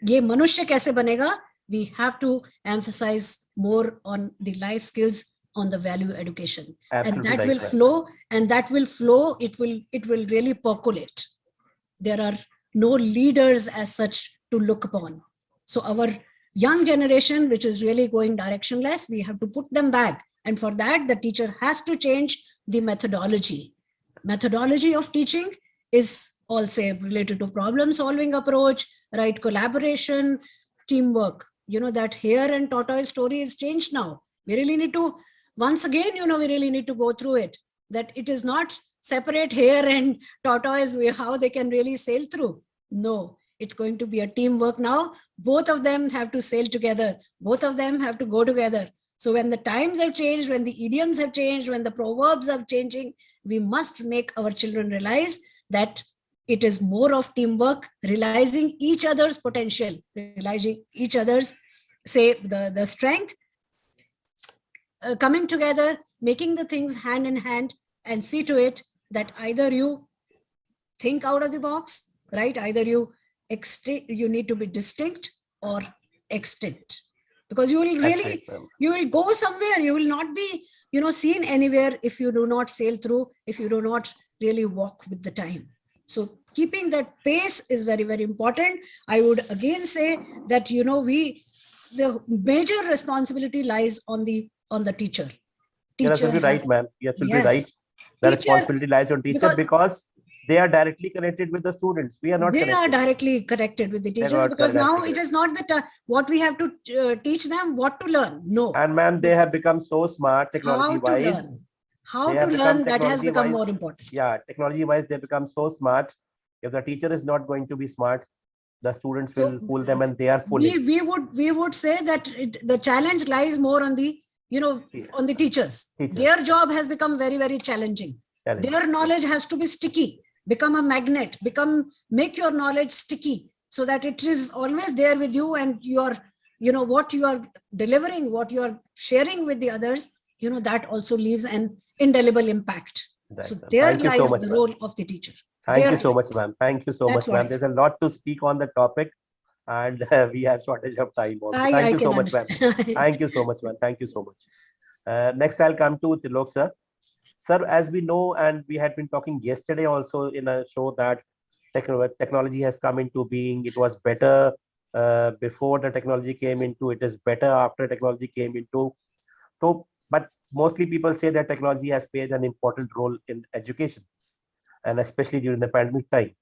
Ye Manushya kaise banega? We have to emphasize more on the life skills, on the value education. Absolutely. And that will flow, and that will flow. It will really percolate. There are no leaders as such to look upon. So our young generation, which is really going directionless, we have to put them back. And for that, the teacher has to change the methodology. Methodology of teaching is also related to problem solving approach, right? Collaboration, teamwork. That hare and tortoise story is changed now. We really need to, once again, we really need to go through it, that it is not separate hare and tortoise, how they can really sail through. No, it's going to be a teamwork now. Both of them have to sail together. Both of them have to go together. So when the times have changed, when the idioms have changed, when the proverbs are changing, we must make our children realize that it is more of teamwork, realizing each other's potential, realizing each other's, say, the strength, coming together, making the things hand in hand, and see to it that either you think out of the box, right? Either you need to be distinct or extinct, because you will really, you will go somewhere, you will not be, seen anywhere if you do not sail through, if you do not really walk with the time. So keeping that pace is very, very important. I would again say that, the major responsibility lies on the teacher. You're absolutely right, ma'am. You're absolutely Yes. right. The Teacher, responsibility lies on teacher because they are directly connected with the students. We are not they connected. are directly connected with the teachers, because now it is not what we have to teach them what to learn. No. And ma'am, they have become so smart technology wise. How to learn, that has become more important. Yeah, technology wise, they become so smart. If the teacher is not going to be smart, the students will fool them, and they are foolish. We would say that the challenge lies more on the, on the teachers. Their job has become very, very challenging. Their knowledge has to be sticky, become a magnet, make your knowledge sticky, so that it is always there with you, and what you are delivering, what you are sharing with the others, that also leaves an indelible impact. Right. So there lies the role of the teacher. Thank you so much, ma'am. Thank you so much, ma'am. There's a lot to speak on the topic, and we have shortage of time also. Thank you so much, ma'am. Thank you so much, ma'am. Thank you so much. Next, I'll come to Tilok, sir. Sir, as we know, and we had been talking yesterday also in a show, that technology has come into being. It was better before the technology came into. It is better after technology came into. So, but mostly people say that technology has played an important role in education, and especially during the pandemic time.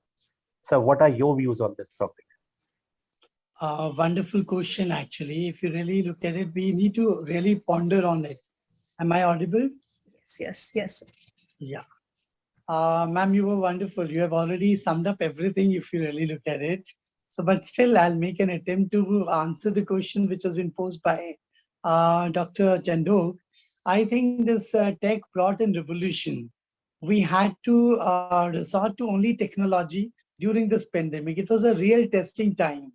So what are your views on this topic? Wonderful question, actually. If you really look at it, we need to really ponder on it. Am I audible? Yes. Yeah. Ma'am, you were wonderful. You have already summed up everything if you really look at it. So, but still, I'll make an attempt to answer the question which has been posed by Dr. Chandhok. I think this tech brought in revolution. We had to resort to only technology during this pandemic. It was a real testing time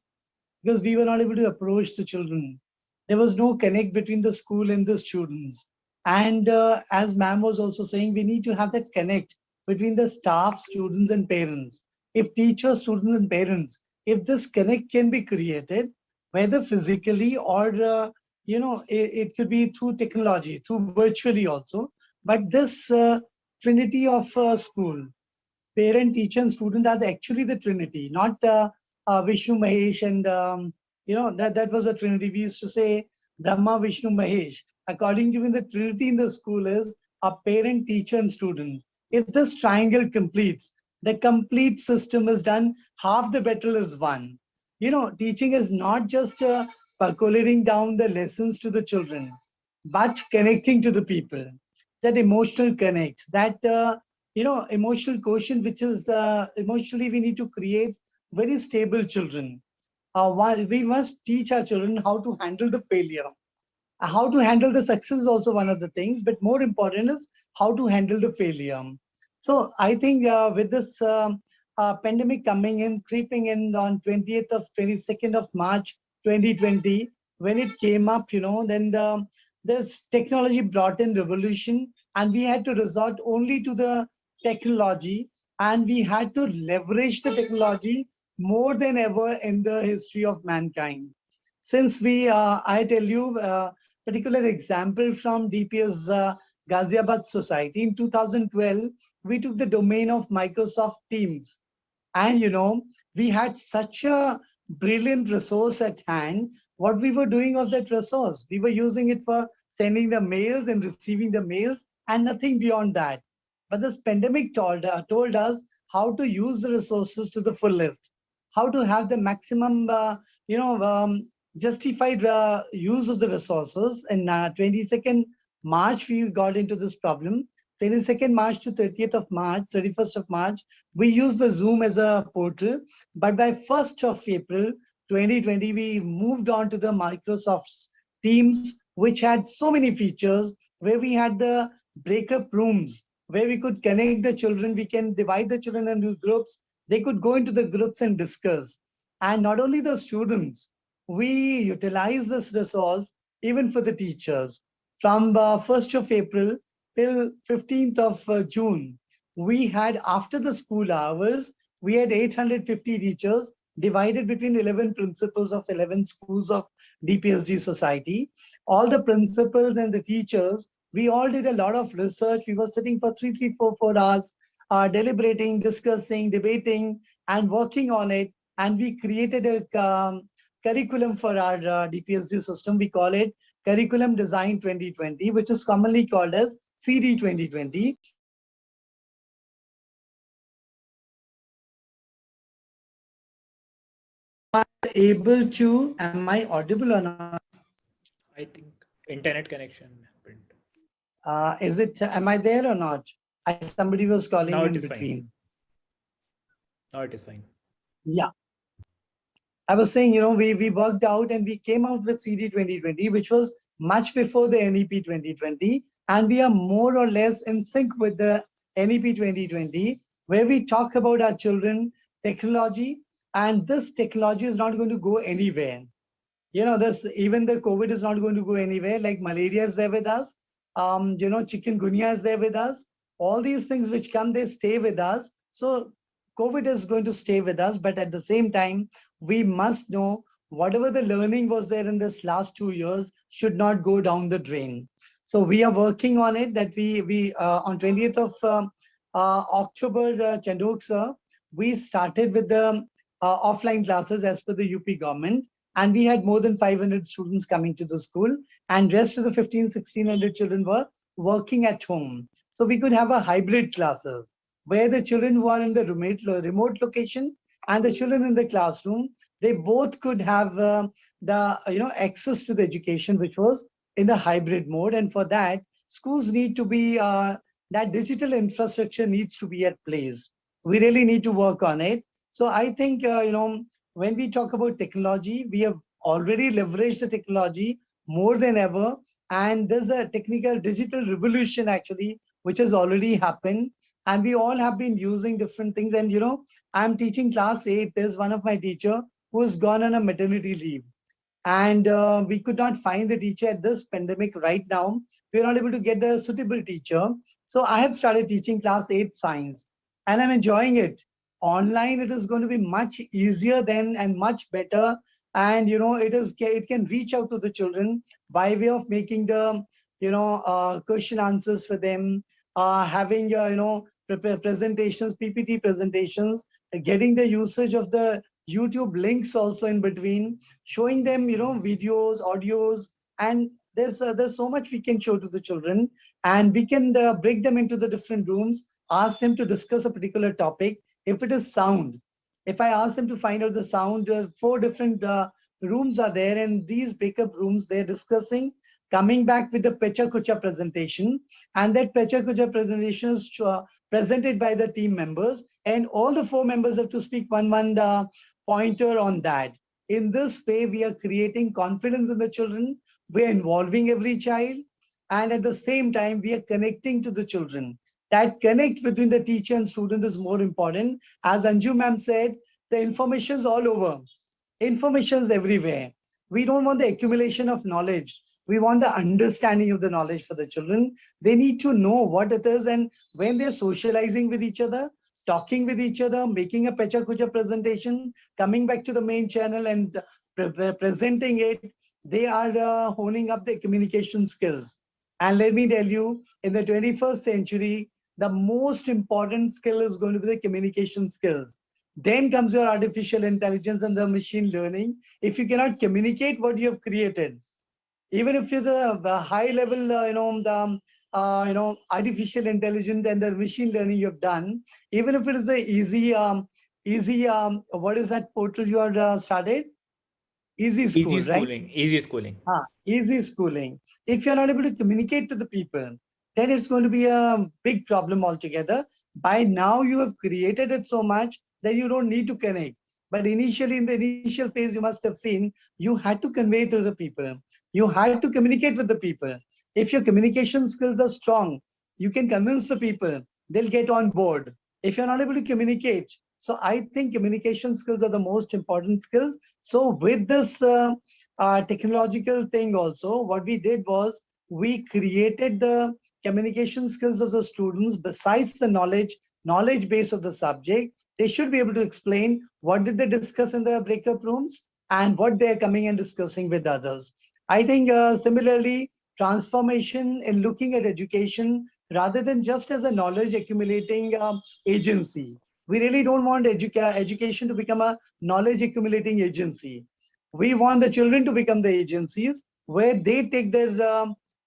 because we were not able to approach the children. There was no connect between the school and the students. And as ma'am was also saying, we need to have that connect between the staff, students, and parents. If teachers, students, and parents, if this connect can be created, whether physically or it could be through technology, through virtually also. But this trinity of school, parent, teacher, and student are actually the trinity, not Vishnu, Mahesh, and that was a trinity. We used to say Brahma, Vishnu, Mahesh. According to me, the trinity in the school is a parent, teacher, and student. If this triangle completes, the complete system is done. Half the battle is won. Teaching is not just percolating down the lessons to the children, but connecting to the people. That emotional connect, that emotional quotient, which is emotionally we need to create very stable children. We must teach our children how to handle the failure. How to handle the success is also one of the things, but more important is how to handle the failure. So I think with this pandemic coming in, creeping in on 22nd of March 2020, when it came up, then this technology brought in revolution, and we had to resort only to the technology, and we had to leverage the technology more than ever in the history of mankind. Since I tell you, particular example from DPS Ghaziabad Society in 2012, we took the domain of Microsoft Teams. And, we had such a brilliant resource at hand what we were doing of that resource. We were using it for sending the mails and receiving the mails and nothing beyond that. But this pandemic told us how to use the resources to the fullest, how to have the maximum, justified use of the resources. And 22nd March, we got into this problem. 22nd March to 30th of March, 31st of March, we used the Zoom as a portal. But by 1st of April 2020, we moved on to the Microsoft Teams, which had so many features, where we had the breakup rooms, where we could connect the children. We can divide the children into groups. They could go into the groups and discuss. And not only the students, we utilize this resource even for the teachers. From 1st of April till 15th of June, we had, after the school hours, we had 850 teachers divided between 11 principals of 11 schools of DPSD society. All the principals and the teachers, we all did a lot of research. We were sitting for 4 hours, deliberating, discussing, debating, and working on it. And we created a curriculum for our DPSD system. We call it Curriculum Design 2020, which is commonly called as CD 2020. Able to, am I audible or not? I think internet connection happened. Am I there or not? Somebody was calling Now it in is fine. between. Now it is fine. Yeah. I was saying, we worked out and we came out with CD 2020, which was much before the NEP 2020. And we are more or less in sync with the NEP 2020, where we talk about our children, technology, and this technology is not going to go anywhere. Even the COVID is not going to go anywhere. Like malaria is there with us. Chikungunya is there with us. All these things which come, they stay with us. So COVID is going to stay with us. But at the same time, we must know whatever the learning was there in this last 2 years should not go down the drain. So we are working on it. That we on 20th of October, Chandhok sir, we started with the offline classes as per the UP government. And we had more than 500 students coming to the school, and rest of the 1600 children were working at home. So we could have a hybrid classes where the children who are in the remote location and the children in the classroom, they both could have the access to the education, which was in the hybrid mode. And for that, schools need to be that digital infrastructure needs to be at place. We really need to work on it. So I think when we talk about technology, we have already leveraged the technology more than ever. And there's a technical digital revolution actually, which has already happened. And we all have been using different things. And, I'm teaching class 8. There's one of my teacher who has gone on a maternity leave. And we could not find the teacher at this pandemic right now. We're not able to get the suitable teacher. So I have started teaching class 8 science, and I'm enjoying it. Online, it is going to be much easier than and much better. And it can reach out to the children by way of making the question answers for them, having presentations, PPT presentations, getting the usage of the YouTube links also in between, showing them videos, audios, and there's so much we can show to the children. And we can break them into the different rooms, ask them to discuss a particular topic. If it is sound, if I ask them to find out the sound, 4 different rooms are there, and these breakup rooms, they're discussing, coming back with the Pecha Kucha presentation. And that Pecha Kucha presentation is presented by the team members, and all the 4 members have to speak one pointer on that. In this way, we are creating confidence in the children. We are involving every child, and at the same time, we are connecting to the children. That connect between the teacher and student is more important. As Anju ma'am said, the information is all over. Information is everywhere. We don't want the accumulation of knowledge. We want the understanding of the knowledge for the children. They need to know what it is, and when they're socializing with each other, talking with each other, making a Pecha Kucha presentation, coming back to the main channel and presenting it, they are honing up their communication skills. And let me tell you, in the 21st century, the most important skill is going to be the communication skills. Then comes your artificial intelligence and the machine learning. If you cannot communicate what you have created, even if it's a high level, artificial intelligence and the machine learning you have done, even if it is a what is that portal you are started? Easy school, right? Easy schooling. Easy schooling. If you're not able to communicate to the people, then it's going to be a big problem altogether. By now, you have created it so much that you don't need to connect. But initially, in the initial phase, you must have seen you had to convey to the people. You had to communicate with the people. If your communication skills are strong, you can convince the people. They'll get on board. If you're not able to communicate, so I think communication skills are the most important skills. So with this technological thing also, what we did was we created the communication skills of the students besides the knowledge base of the subject. They should be able to explain what did they discuss in the breakup rooms and what they're coming and discussing with others. I think similarly, transformation in looking at education rather than just as a knowledge accumulating agency. We really don't want education to become a knowledge accumulating agency. We want the children to become the agencies where they take their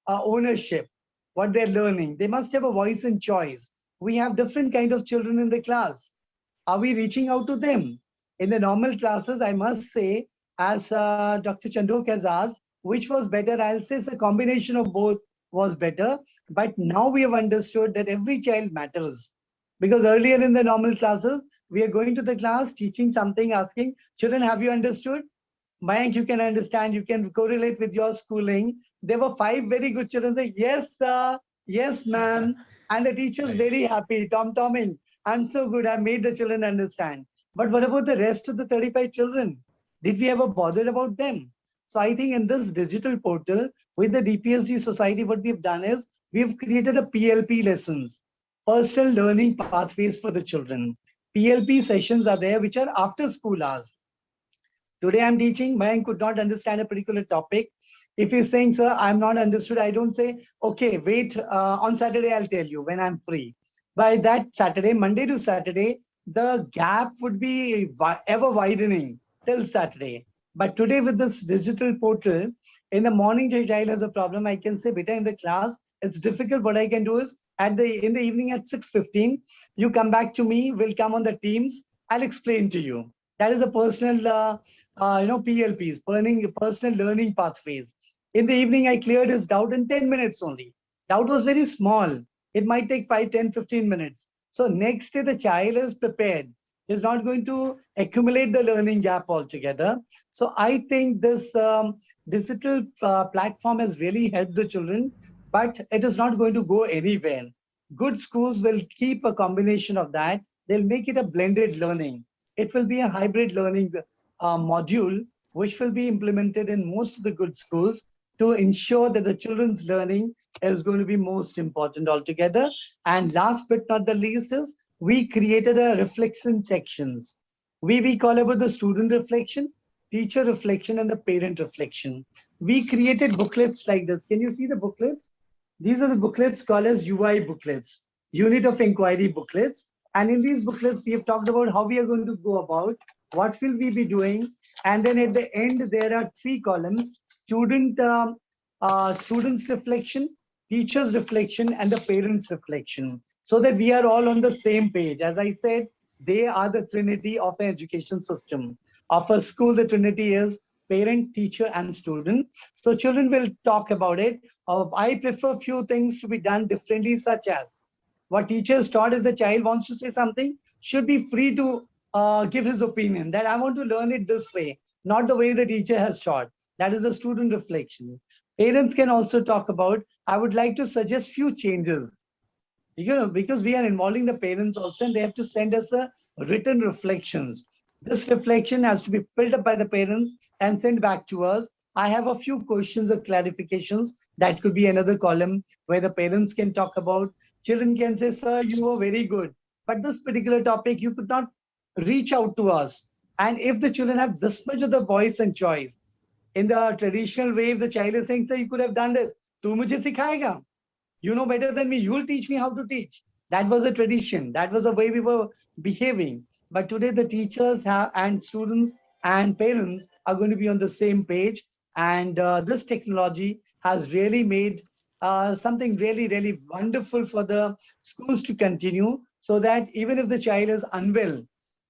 ownership, what they're learning. They must have a voice and choice. We have different kind of children in the class. Are we reaching out to them? In the normal classes, I must say, as Dr. Chandhok has asked, which was better? I'll say it's a combination of both was better. But now we have understood that every child matters. Because earlier in the normal classes, we are going to the class, teaching something, asking, children, have you understood? Mayank, you can understand, you can correlate with your schooling. There were 5 very good children saying, yes, sir, yes, ma'am. And the teacher's Right. very happy, tom-tomming. I'm so good, I made the children understand. But what about the rest of the 35 children? Did we ever bother about them? So I think in this digital portal, with the DPSD Society, what we've done is, we've created a PLP lessons, personal learning pathways for the children. PLP sessions are there, which are after school hours. Today I'm teaching, Mayank could not understand a particular topic. If he's saying, sir, I'm not understood, I don't say, okay, wait, on Saturday I'll tell you when I'm free. By that Saturday, Monday to Saturday, the gap would be ever widening till Saturday. But today with this digital portal, in the morning, the child has a problem, I can say, beta, in the class, it's difficult. What I can do is, in the evening at 6:15, you come back to me, we'll come on the Teams, I'll explain to you. That is a personal PLPs, personal learning pathways. In the evening, I cleared his doubt in 10 minutes only. Doubt was very small. It might take 5, 10, 15 minutes. So next day, the child is prepared. He's not going to accumulate the learning gap altogether. So I think this digital platform has really helped the children, but it is not going to go anywhere. Good schools will keep a combination of that. They'll make it a blended learning. It will be a hybrid learning module, which will be implemented in most of the good schools to ensure that the children's learning is going to be most important altogether. And last but not the least is, we created a reflection sections. We call about the student reflection, teacher reflection, and the parent reflection. We created booklets like this. Can you see the booklets? These are the booklets called as UI booklets, Unit of Inquiry booklets. And in these booklets, we have talked about how we are going to go about, what will we be doing, and then at the end there are 3 columns: students reflection, teachers reflection, and the parents reflection, so that we are all on the same page. As I said, they are the trinity of an education system. Of a school, the trinity is parent, teacher, and student. So children will talk about it. I prefer few things to be done differently, such as what teachers taught is, the child wants to say something, should be free to give his opinion, that I want to learn it this way, not the way the teacher has taught. That is a student reflection. Parents can also talk about, I would like to suggest few changes. Because we are involving the parents also, and they have to send us a written reflections. This reflection has to be filled up by the parents and sent back to us. I have a few questions or clarifications. That could be another column where the parents can talk about. Children can say, sir, you were very good, but this particular topic, you could not reach out to us. And if the children have this much of the voice and choice, in the traditional way, if the child is saying, sir, you could have done this, tu mujhe sikhayega. You know better than me, you will teach me how to teach. That was a tradition. That was the way we were behaving. But today the teachers and students and parents are going to be on the same page. And this technology has really made something really, really wonderful for the schools to continue, so that even if the child is unwell,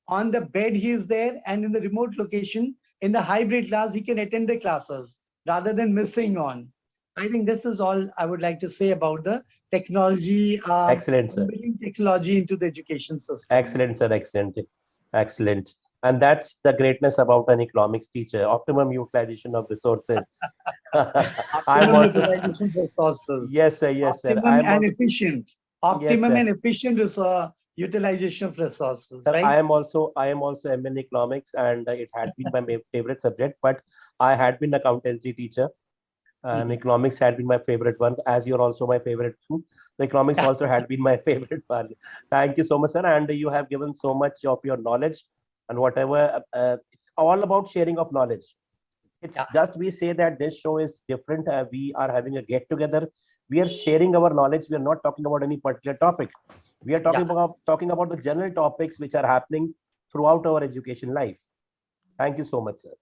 on the bed he is there, and in the remote location, in the hybrid class, he can attend the classes rather than missing on. I think this is all I would like to say about the technology, Excellent, sir. building technology into the education system. Excellent, sir. Excellent. Excellent. And that's the greatness about an economics teacher, optimum utilization of resources. I'm Optimum also, utilization of resources. yes, sir. Yes, sir. Optimum I'm and also, efficient. yes, Optimum sir. and efficient utilization of resources, Sir, right? I am also M in economics, and it had been my favorite subject. But I had been accountancy teacher, and Mhm. economics had been my favorite one. As you're also my favorite too, so economics Yeah, also had been my favorite one. Thank you so much, sir, and you have given so much of your knowledge and whatever. It's all about sharing of knowledge. It's yeah, just we say that this show is different. We are having a get together. We are sharing our knowledge. We are not talking about any particular topic. We are yeah. talking about the general topics which are happening throughout our education life. Thank you so much, sir.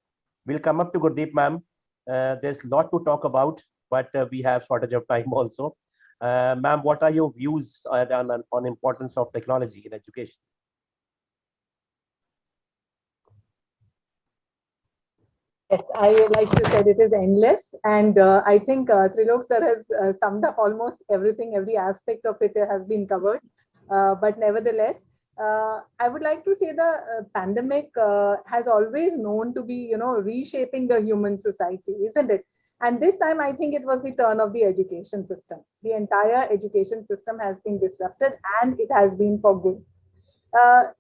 We'll come up to Gurdeep, ma'am. There's a lot to talk about, but we have shortage of time also. Ma'am, what are your views on importance of technology in education? Yes, I like you said, it is endless, and I think Trilok sir has summed up almost everything. Every aspect of it has been covered. But nevertheless, I would like to say the pandemic has always known to be, reshaping the human society, isn't it? And this time, I think it was the turn of the education system. The entire education system has been disrupted, and it has been for good.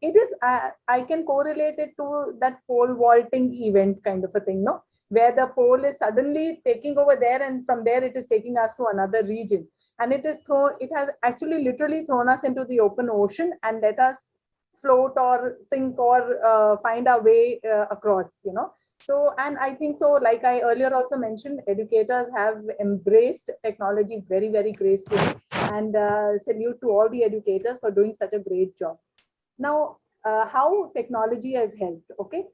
It is I can correlate it to that pole vaulting event kind of a thing, no, where the pole is suddenly taking over there, and from there it is taking us to another region, and it has actually literally thrown us into the open ocean and let us float or sink or find our way across, so, and I think so, like I earlier also mentioned, educators have embraced technology very, very gracefully, and salute to all the educators for doing such a great job. Now, how technology has helped, okay?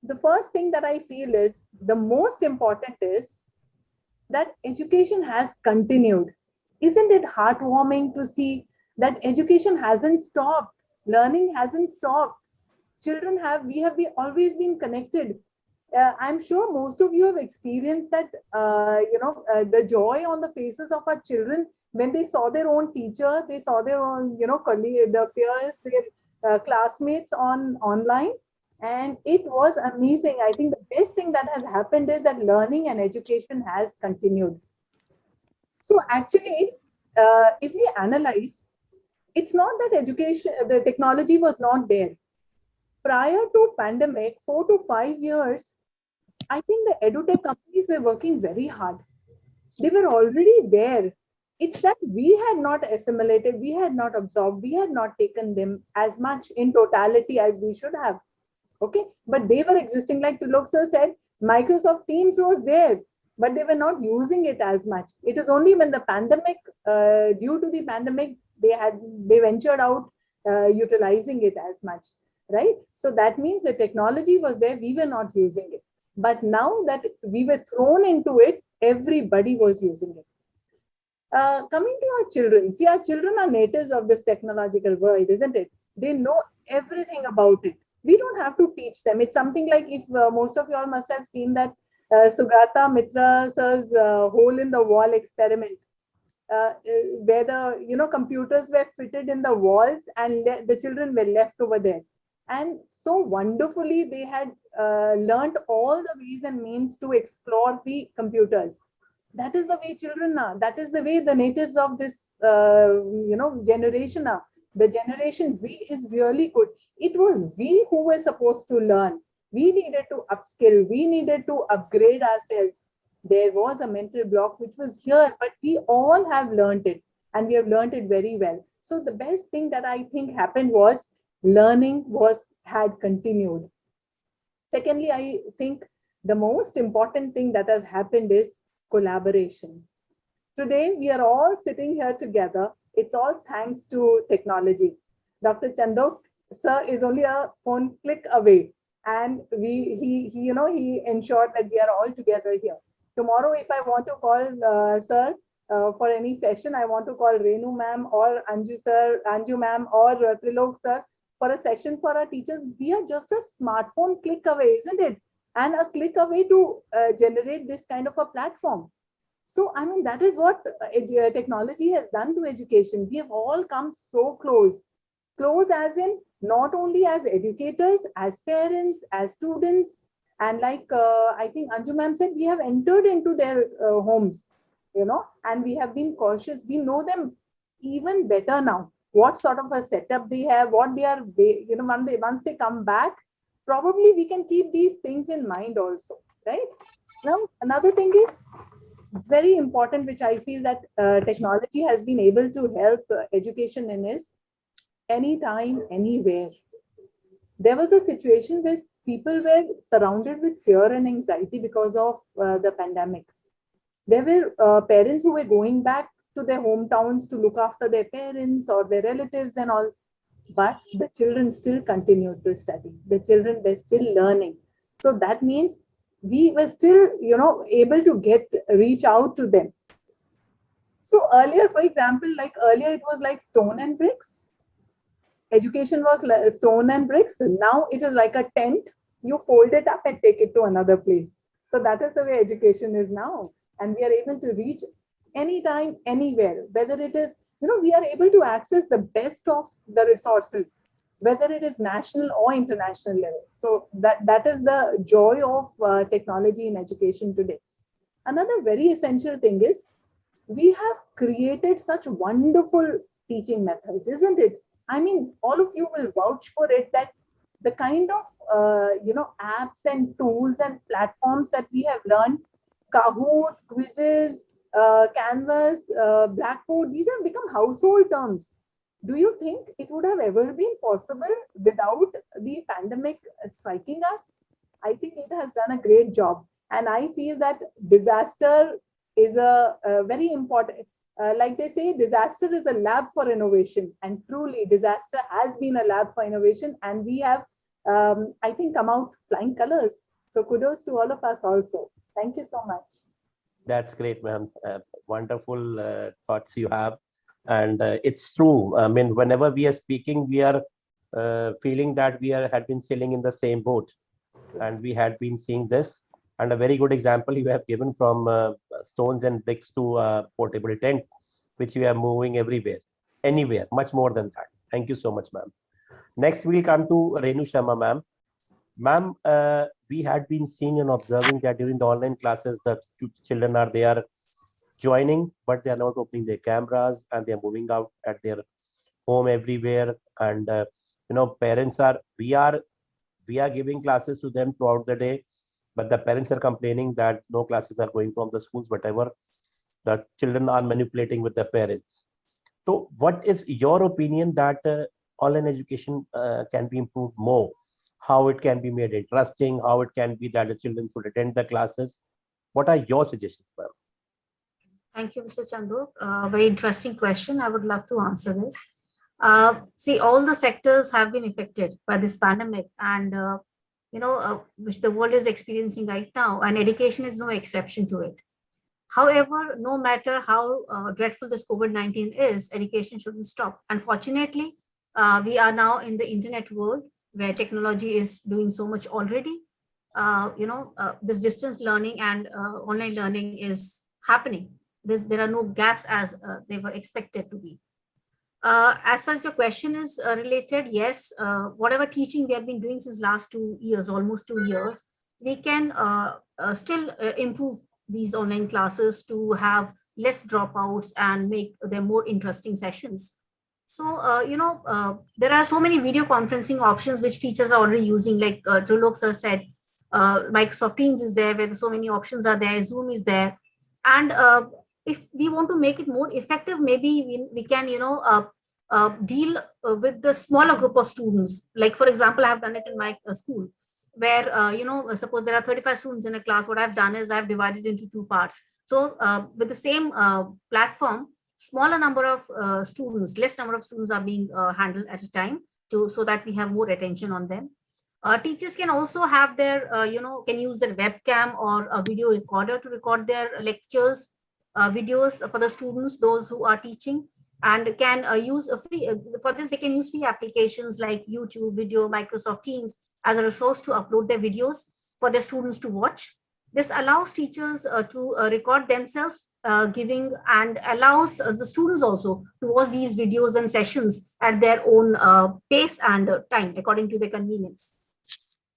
The first thing that I feel is the most important is that education has continued. Isn't it heartwarming to see that education hasn't stopped, learning hasn't stopped? Children have, always been connected. I'm sure most of you have experienced that, the joy on the faces of our children when they saw their own teacher, they saw their own, colleague, their peers, their classmates on online, and it was amazing. I think the best thing that has happened is that learning and education has continued. So actually, if we analyze, it's not that education, the technology was not there prior to pandemic. 4 to 5 years, I think the edutech companies were working very hard. They were already there. It's that we had not assimilated, we had not absorbed, we had not taken them as much in totality as we should have. Okay, but they were existing, like Tilok sir said, Microsoft Teams was there, but they were not using it as much. It is only when the pandemic, due to the pandemic, they ventured out utilizing it as much, right? So that means the technology was there, we were not using it, but now that we were thrown into it, everybody was using it. Coming to our children, see, our children are natives of this technological world, isn't it? They know everything about it. We don't have to teach them. It's something like, if most of you all must have seen that Sugata Mitra sir's hole in the wall experiment, where the computers were fitted in the walls, and the children were left over there. And so wonderfully, they had learned all the ways and means to explore the computers. That is the way children are. That is the way the natives of this generation are. The generation Z is really good. It was we who were supposed to learn. We needed to upskill, we needed to upgrade ourselves. There was a mental block which was here, but we all have learned it, and we have learned it very well. So the best thing that I think happened was learning was had continued. Secondly, I think the most important thing that has happened is collaboration. Today, we are all sitting here together. It's all thanks to technology. Dr. Chandok sir is only a phone click away, and he ensured that we are all together here. Tomorrow, if I want to call sir for any session, I want to call Renu ma'am or Anju ma'am or Trilok sir for a session for our teachers. We are just a smartphone click away, isn't it? And a click away to generate this kind of a platform. So, I mean, that is what technology has done to education. We have all come so close. Close as in not only as educators, as parents, as students, and like I think Anju ma'am said, we have entered into their homes, and we have been cautious. We know them even better now. What sort of a setup they have, what they are, once they come back, probably we can keep these things in mind also, right? Now, another thing is very important, which I feel that technology has been able to help education in, is anytime, anywhere. There was a situation where people were surrounded with fear and anxiety because of the pandemic. There were parents who were going back to their hometowns to look after their parents or their relatives and all, but the children still continued to study. The children were still learning. So that means we were still, able to reach out to them. So earlier, for example, like earlier it was like stone and bricks. Education was stone and bricks. Now it is like a tent. You fold it up and take it to another place. So that is the way education is now. And we are able to reach anytime, anywhere, whether it is, we are able to access the best of the resources, whether it is national or international level. So that is the joy of technology in education today. Another very essential thing is we have created such wonderful teaching methods, isn't it? I mean, all of you will vouch for it that the kind of apps and tools and platforms that we have learned, Kahoot, quizzes, Canvas, Blackboard, these have become household terms. Do you think it would have ever been possible without the pandemic striking us? I think it has done a great job. And I feel that disaster is a very important, like they say, disaster is a lab for innovation. And truly, disaster has been a lab for innovation. And we have, I think, come out flying colors. So kudos to all of us also. Thank you so much. That's great, ma'am. Wonderful thoughts you have. And it's true. I mean, whenever we are speaking, we are feeling that had been sailing in the same boat. And we had been seeing this. And a very good example you have given, from stones and bricks to portable tent, which we are moving everywhere, anywhere, much more than that. Thank you so much, ma'am. Next, we'll come to Renu Sharma, ma'am. Ma'am, we had been seeing and observing that during the online classes, the children are there joining, but they are not opening their cameras, and they are moving out at their home everywhere. And parents we are giving classes to them throughout the day, but the parents are complaining that no classes are going from the schools, whatever. The children are manipulating with the parents. So what is your opinion that online education can be improved more? How it can be made interesting? How it can be that the children should attend the classes? What are your suggestions, ma'am? Thank you, Mr. Chandok. Very interesting question. I would love to answer this. See, all the sectors have been affected by this pandemic, and which the world is experiencing right now, and education is no exception to it. However, no matter how dreadful this COVID-19 is, education shouldn't stop. Unfortunately, we are now in the internet world where technology is doing so much already. This distance learning and online learning is happening. There are no gaps as they were expected to be. As far as your question is related, yes, whatever teaching we have been doing since last 2 years, almost 2 years, we can still improve these online classes to have less dropouts and make them more interesting sessions. So, there are so many video conferencing options which teachers are already using, like Trilok sir said, Microsoft Teams is there, where so many options are there, Zoom is there. And if we want to make it more effective, maybe we can, deal with the smaller group of students. Like, for example, I have done it in my school, where, suppose there are 35 students in a class. What I've done is I've divided into 2 parts. So with the same platform, smaller number of students, less number of students are being handled at a time. so that we have more attention on them. Teachers can also have their, can use their webcam or a video recorder to record their lectures, videos for the students, those who are teaching, and can use a free, for this they can use free applications like YouTube video, Microsoft Teams as a resource to upload their videos for their students to watch. This allows teachers to record themselves giving, and allows the students also to watch these videos and sessions at their own pace and time according to their convenience.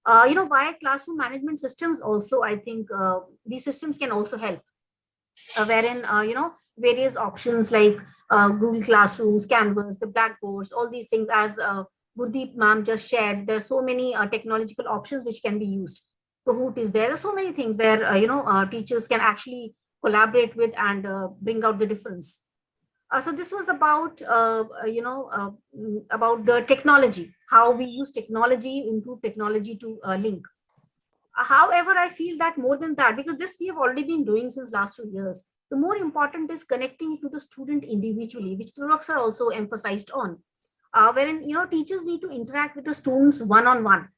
Via classroom management systems also, I think these systems can also help, wherein, various options like Google Classrooms, Canvas, the Blackboards, all these things, as Gurdeep ma'am just shared, there are so many technological options which can be used. Kahoot is there. There are so many things where, teachers can actually collaborate with and bring out the difference. So this was about, about the technology, how we use technology, improve technology to link. However, I feel that more than that, because this we have already been doing since last 2 years, the more important is connecting to the student individually, which the works are also emphasized on, wherein, teachers need to interact with the students one-on-one.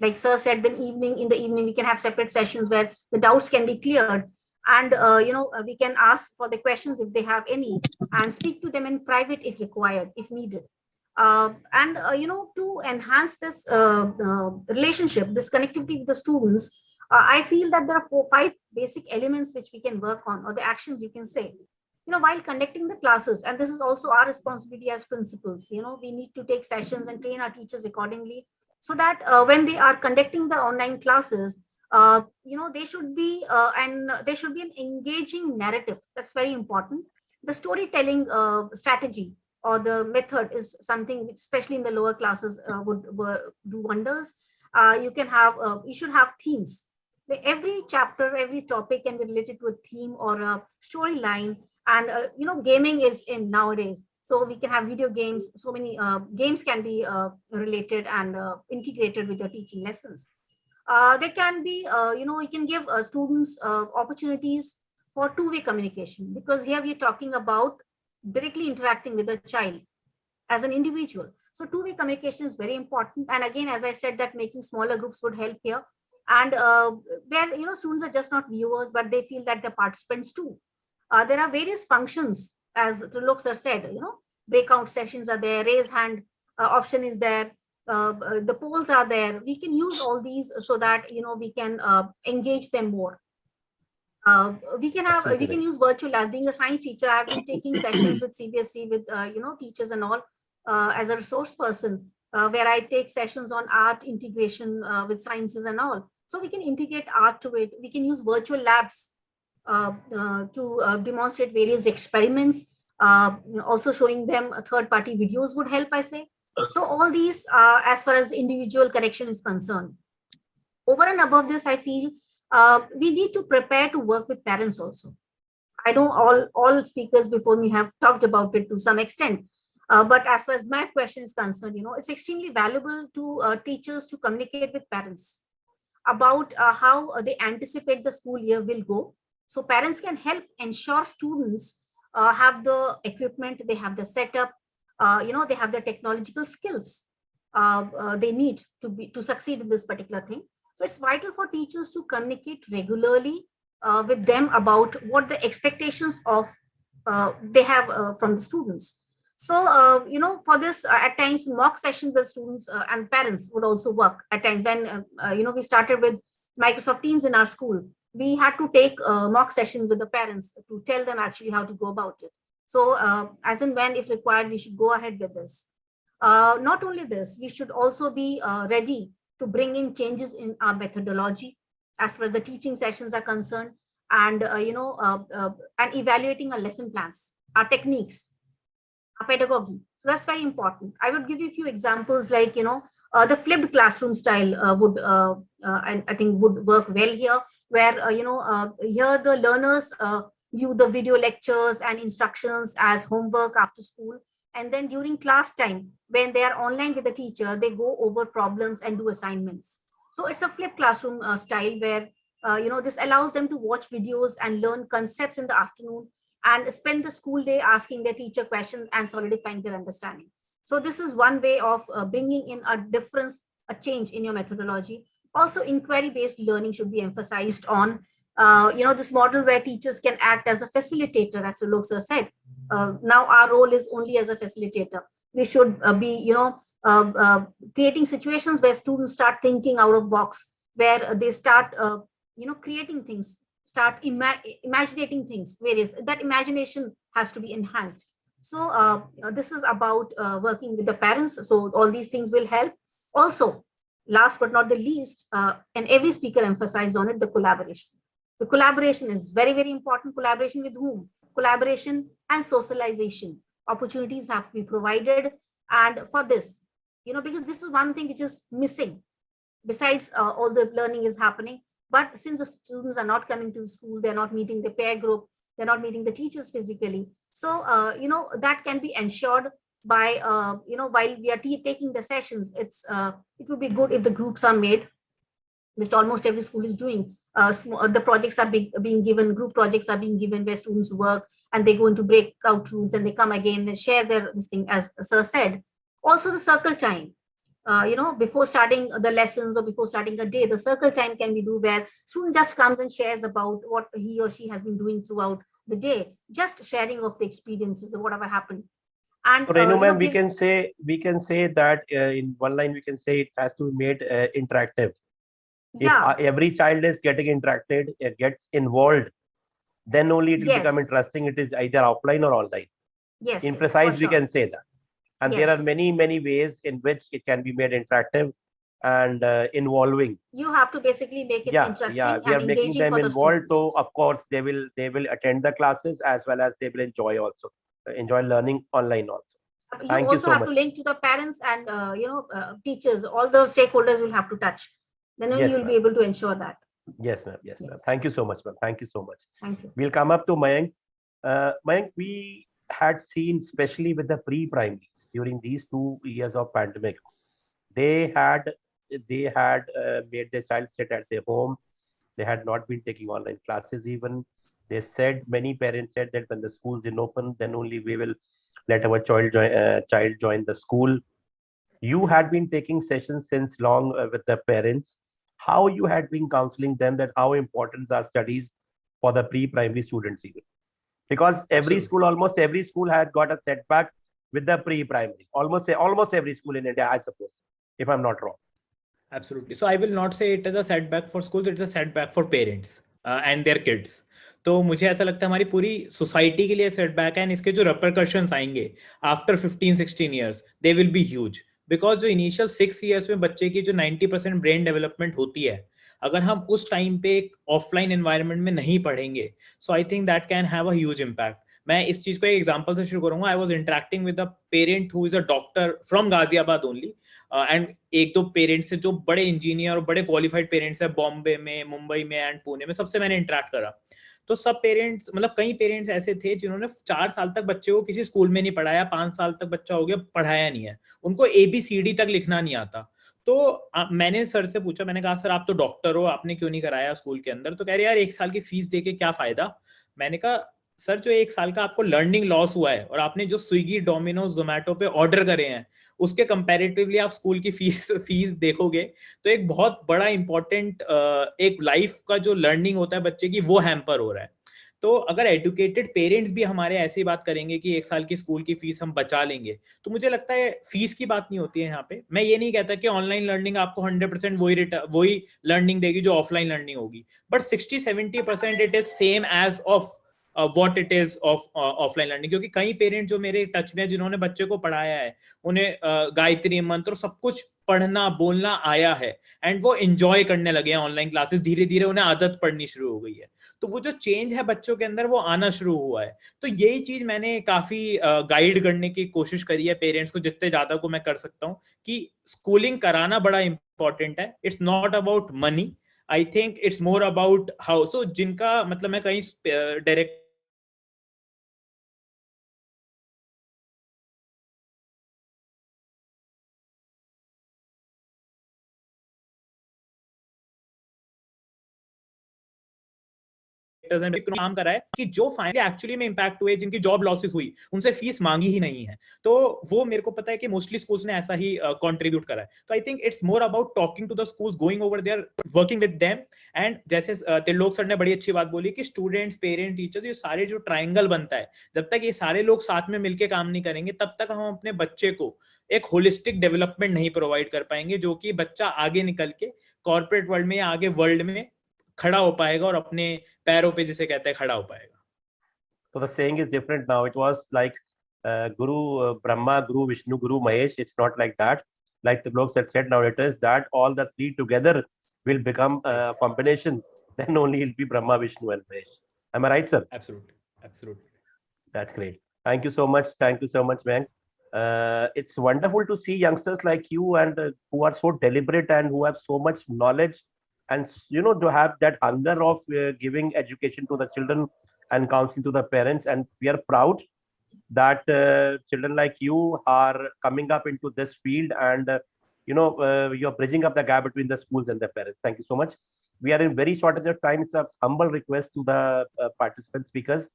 Like sir said, in the evening, we can have separate sessions where the doubts can be cleared, and we can ask for the questions if they have any, and speak to them in private if required, if needed. And to enhance this relationship, this connectivity with the students, I feel that there are 5 basic elements which we can work on, or the actions you can say. While conducting the classes, and this is also our responsibility as principals, we need to take sessions and train our teachers accordingly, so that when they are conducting the online classes, they should be and there should be an engaging narrative. That's very important. The storytelling strategy or the method is something which, especially in the lower classes, would do wonders. You should have themes. Every chapter, every topic can be related to a theme or a storyline. And gaming is in nowadays, so we can have video games. So many games can be related and integrated with your teaching lessons. There can be, you can give students opportunities for two-way communication, because here we're talking about directly interacting with the child as an individual. So two-way communication is very important. And again, as I said, that making smaller groups would help here. And where, students are just not viewers, but they feel that they're participants too. There are various functions, as Trilok sir said, breakout sessions are there, raise hand option is there, the polls are there. We can use all these so that, we can engage them more. We can use virtual labs. Being a science teacher, I've been taking sessions with CBSE, with teachers and all, as a resource person, where I take sessions on art integration with sciences and all. So we can integrate art to it. We can use virtual labs to demonstrate various experiments. Also showing them third-party videos would help, I say. So all these, as far as the individual connection is concerned. Over and above this, I feel we need to prepare to work with parents also. I know all speakers before me have talked about it to some extent. But as far as my question is concerned, it's extremely valuable to teachers to communicate with parents about how they anticipate the school year will go. So parents can help ensure students have the equipment, they have the setup, they have the technological skills they need to succeed in this particular thing. So it's vital for teachers to communicate regularly with them about what the expectations of they have from the students. So, for this, at times, mock sessions with students and parents would also work. At times when, we started with Microsoft Teams in our school, we had to take mock sessions with the parents to tell them actually how to go about it. So as and when, if required, we should go ahead with this. Not only this, we should also be ready to bring in changes in our methodology as far as the teaching sessions are concerned, and, and evaluating our lesson plans, our techniques, pedagogy. So that's very important. I would give you a few examples, like, the flipped classroom style would, I think would work well here, where, here the learners view the video lectures and instructions as homework after school. And then during class time, when they are online with the teacher, they go over problems and do assignments. So it's a flipped classroom style where, this allows them to watch videos and learn concepts in the afternoon, and spend the school day asking their teacher questions and solidifying their understanding. So this is one way of bringing in a difference, a change in your methodology. Also, inquiry-based learning should be emphasized on. This model where teachers can act as a facilitator, as Sulok sir said. Now our role is only as a facilitator. We should be, creating situations where students start thinking out of box, where they start, creating things, start imaginating things. Various that imagination has to be enhanced. So this is about working with the parents. So all these things will help. Also, last but not the least, and every speaker emphasized on it, the collaboration. The collaboration is very, very important. Collaboration with whom? Collaboration and socialization. Opportunities have to be provided. And for this, because this is one thing which is missing. Besides, all the learning is happening. But since the students are not coming to school, they're not meeting the peer group, they're not meeting the teachers physically. So, that can be ensured by, while we are taking the sessions, it would be good if the groups are made, which almost every school is doing. The projects are being given, group projects are being given where students work and they go into breakout rooms and they come again and share this thing, as Sir said. Also, the circle time. Before starting the lessons or before starting a day, the circle time can be do where student just comes and shares about what he or she has been doing throughout the day, just sharing of the experiences of whatever happened. And So Renu ma'am, we can say that in one line we can say it has to be made interactive. yeah, If every child is getting interacted, it gets involved, then only it will become yes, interesting. It is either offline or online. yes, In yes, for precise, we sure. can say that. And there are Yes. many, many ways in which it can be made interactive and involving. You have to basically make it Yeah, interesting we and are making engaging them for the involved. So students. of course they will attend the classes as well as they will enjoy also, enjoy learning online also. You Thank you also so have much. to link to the parents and teachers. All the stakeholders will have to touch. Then only Yes, you'll be ma'am. able to ensure that. Yes, ma'am. Yes, ma'am. Yes. Thank you so much, ma'am. Thank you so much. Thank you. We'll come up to Mayank. Mayank, we had seen, especially with the pre-primaries during these 2 years of pandemic, they had made their child sit at their home. They had not been taking online classes even. They said, many parents said that when the schools didn't open, then only we will let our child join the school. You had been taking sessions since long with the parents. How you had been counseling them that how important are studies for the pre-primary students even? Because Absolutely. almost every school has got a setback with the pre-primary. Almost every school in India, I suppose, if I'm not wrong. Absolutely. So I will not say it is a setback for schools, it's a setback for parents and their kids. तो मुझे ऐसा लगता है हमारी पूरी society के लिए setback है एंड इसके जो रेपरकशंस आएंगे after 15-16 years they will be huge because जो इनिशियल 6 ईयर्स में बच्चे की जो 90% ब्रेन डेवलपमेंट होती है अगर हम उस टाइम पे एक ऑफलाइन एनवायरनमेंट में नहीं पढ़ेंगे so I think that can have a huge impact मैं इस चीज को एक एग्जांपल से शुरू करूंगा I was interacting with a parent who is a doctor from Ghaziabad only and एक दो पेरेंट्स हैं जो बड़े इंजीनियर और बड़े क्वालिफाइड पेरेंट्स हैं बॉम्बे में मुंबई में एंड पुणे में सबसे मैंने इंटरेक्ट करा तो सब पेरेंट्स मतलब कई पेरेंट्स ऐसे थे जिन्होंने 4 साल तक बच्चे को किसी स्कूल में नहीं पढ़ाया 5 साल तक बच्चा हो गया पढ़ाया नहीं है उनको ABCD तक लिखना नहीं आता तो मैंने सर से पूछा मैंने कहा सर आप तो डॉक्टर हो आपने क्यों नहीं कराया स्कूल के अंदर तो कह रहे यार 1 साल की फीस देके क्या फायदा मैंने कहा सर जो 1 साल का आपको लर्निंग लॉस हुआ है और आपने जो स्विगी डोमिनोज जोमेटो पे ऑर्डर करे हैं उसके कंपैरेटिवली आप स्कूल की फीस देखोगे तो एक बहुत बड़ा इंपॉर्टेंट एक लाइफ का जो लर्निंग होता है बच्चे की वो हैम्पर हो रहा है तो अगर एडुकेटेड पेरेंट्स भी हमारे ऐसी बात करेंगे कि 1 साल की स्कूल की फीस हम बचा लेंगे तो मुझे लगता है फीस की बात नहीं होती है यहाँ पे मैं ये नहीं कहता कि ऑनलाइन लर्निंग आपको 100% वही लर्निंग देगी जो ऑफलाइन लर्निंग होगी but 60-70% it is same as of what it is of offline learning क्योंकि कई पेरेंट्स जो मेरे टच में जिन्होंने बच्चे को पढ़ाया है उन्हें गायत्री मंत्र सब कुछ पढ़ना बोलना आया है एंड वो एंजॉय करने लगे हैं ऑनलाइन क्लासेस धीरे धीरे उन्हें आदत पड़नी शुरू हो गई है तो वो जो चेंज है बच्चों के अंदर वो आना शुरू हुआ है तो यही चीज मैंने काफी गाइड करने की कोशिश करी है पेरेंट्स को जितने ज्यादा को मैं कर सकता हूँ कि स्कूलिंग कराना बड़ा इंपॉर्टेंट है it's not about money I think it's more about how so जिनका मतलब मैं कहीं डायरेक्ट काम करा है कि जो फाइनली एक्चुअली में इम्पैक्ट हुए, जिनकी जॉब लॉसेस हुई, उनसे फीस मांगी ही नहीं है। तो वो मेरे को पता है कि मोस्टली स्कूल्स ने ऐसा ही कंट्रीब्यूट करा है। तो I think it's more about talking to the schools, going over there, working with them. And जैसे त्रिलोक सर ने बड़ी अच्छी बात बोली कि स्टूडेंट्स, पेरेंट, टीचर्स, ये सारे जो ट्रायंगल बनता है, जब तक ये सारे लोग साथ में मिलकर काम नहीं करेंगे, तब तक हम अपने बच्चे को एक होलिस्टिक डेवलपमेंट नहीं प्रोवाइड कर पाएंगे, जो कि बच्चा आगे निकल के कॉर्पोरेट वर्ल्ड में या आगे वर्ल्ड में खड़ा हो पाएगा और अपने पैरों पे, जिसे कहते हैं, खड़ा हो पाएगा। So the saying is different now. It was like Guru Brahma, Guru Vishnu, Guru Mahesh. It's not like that. Like the blog said, now it is that all the three together will become a combination. Then only it'll be Brahma, Vishnu, and Mahesh. Am I right, sir? Absolutely, absolutely. That's great. Thank you so much. Thank you so much, man. It's wonderful to see youngsters like you and who are so deliberate and who have so much knowledge, and to have that hunger of giving education to the children and counseling to the parents. And we are proud that children like you are coming up into this field, and you're bridging up the gap between the schools and the parents. Thank you so much. We are in very shortage of time. It's a humble request to the participant speakers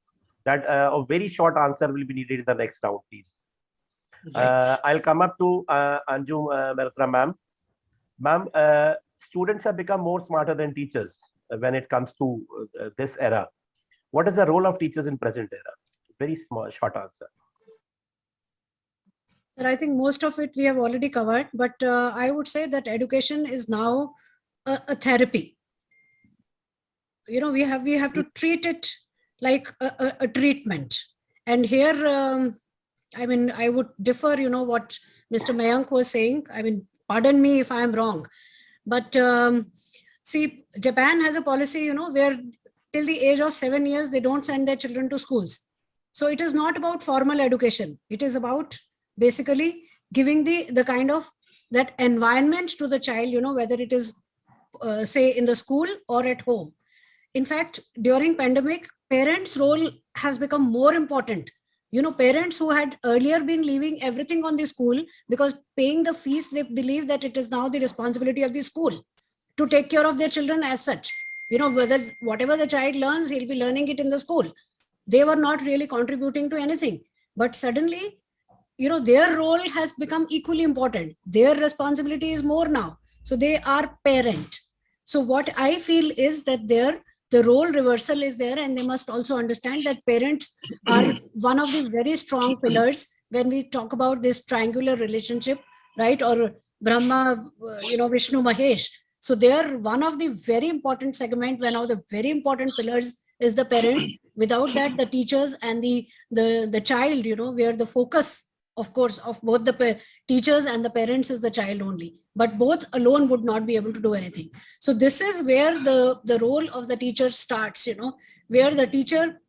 that a very short answer will be needed in the next round, please. Right. I'll come up to Anju Malhotra, ma'am. Ma'am, students have become more smarter than teachers when it comes to this era. What is the role of teachers in present era? Very small, short answer. Sir, I think most of it we have already covered, but I would say that education is now a therapy. We have to treat it like a treatment. And here, I mean, I would differ, what Mr. Mayank was saying. I mean, pardon me if I'm wrong, but see, Japan has a policy, where till the age of 7 years, they don't send their children to schools. So it is not about formal education. It is about basically giving the kind of that environment to the child, whether it is say in the school or at home. In fact, during pandemic, parents' role has become more important. Parents who had earlier been leaving everything on the school because paying the fees, they believe that it is now the responsibility of the school to take care of their children as such. Whatever the child learns, he'll be learning it in the school. They were not really contributing to anything. But suddenly, their role has become equally important. Their responsibility is more now. So they are parent. So what I feel is that the role reversal is there, and they must also understand that parents are one of the very strong pillars when we talk about this triangular relationship, right? Or Brahma, Vishnu, Mahesh. So they are one of the very important segment, one of the very important pillars is the parents. Without that, the teachers and the child, where the focus, of course, of both the teachers and the parents is the child only, but both alone would not be able to do anything. So this is where the role of the teacher starts, where the teacher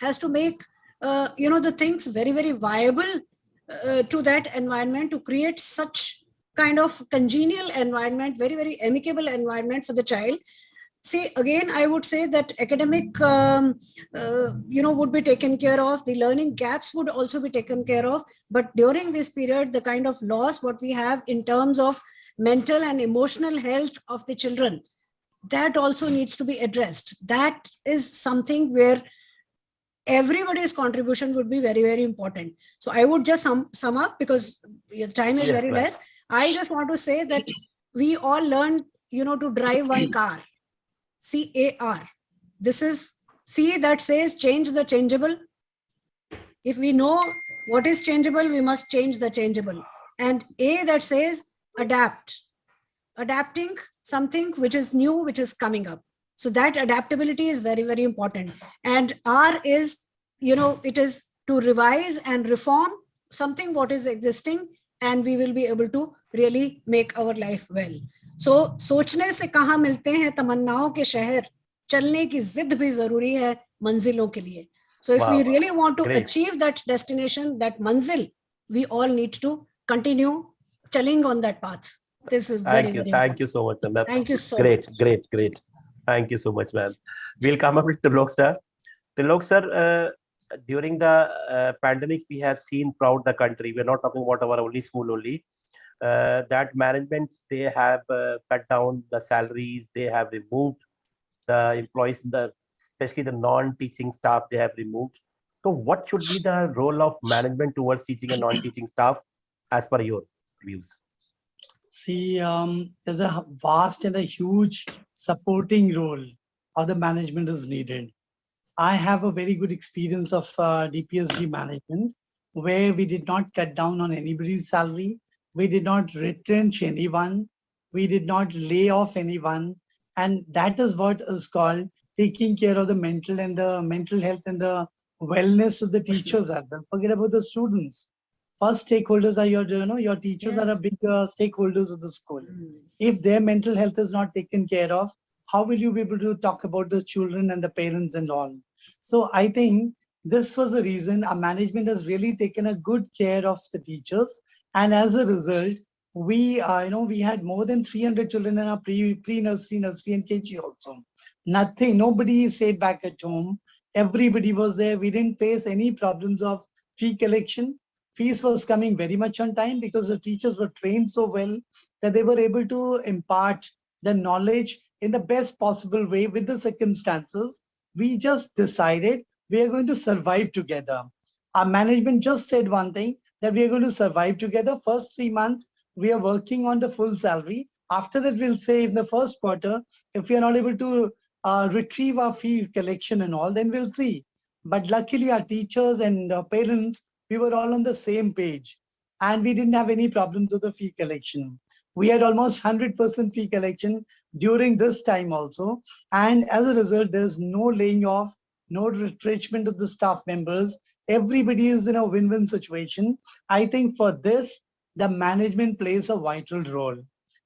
has to make the things very, very viable to that environment, to create such kind of congenial environment, very, very amicable environment for the child. See, again, I would say that academic, would be taken care of. The learning gaps would also be taken care of. But during this period, the kind of loss what we have in terms of mental and emotional health of the children, that also needs to be addressed. That is something where everybody's contribution would be very, very important. So I would just sum up, because your time is very less. I just want to say that we all learn, to drive one car. CAR. This is C that says change the changeable. If we know what is changeable, we must change the changeable. And A that says adapt. Adapting something which is new, which is coming up. So that adaptability is very, very important. And R is, it is to revise and reform something what is existing, and we will be able to really make our life well. So सोचने से कहाँ मिलते हैं तमन्नाओं के शहर, चलने की जिद भी जरूरी है मंजिलों के लिए. So if we really want to achieve that destination, that manzil, we all need to continue chilling on that path. This is very, very Thank you so much, ma'am. Thank you so much. Great. Thank you so much, ma'am. We'll come up with Tilok sir. Tilok sir, during the pandemic, we have seen throughout the country, we're not talking about our only school only, that managements, they have cut down the salaries, they have removed the employees in the especially the non-teaching staff they have removed. So what should be the role of management towards teaching and non-teaching staff as per your views? See, there's a vast and a huge supporting role of the management is needed. I have a very good experience of DPSD management where we did not cut down on anybody's salary. We did not retrench anyone. We did not lay off anyone. And that is what is called taking care of the mental health and the wellness of the teachers as well. Forget about the students. First stakeholders are your teachers are a big Yes. stakeholders of the school. Mm. If their mental health is not taken care of, how will you be able to talk about the children and the parents and all? So I think this was the reason our management has really taken a good care of the teachers, and as a result, we had more than 300 children in our pre-nursery, nursery, and KG also. Nothing, nobody stayed back at home. Everybody was there. We didn't face any problems of fee collection. Fees was coming very much on time because the teachers were trained so well that they were able to impart the knowledge in the best possible way with the circumstances. We just decided we are going to survive together. Our management just said one thing, that we are going to survive together. First 3 months, we are working on the full salary. After that, we'll say in the first quarter, if we are not able to retrieve our fee collection and all, then we'll see. But luckily, our teachers and parents, we were all on the same page and we didn't have any problems with the fee collection. We had almost 100% fee collection during this time also. And as a result, there's no laying off, no retrenchment of the staff members. Everybody is in a win-win situation. I think for this, the management plays a vital role.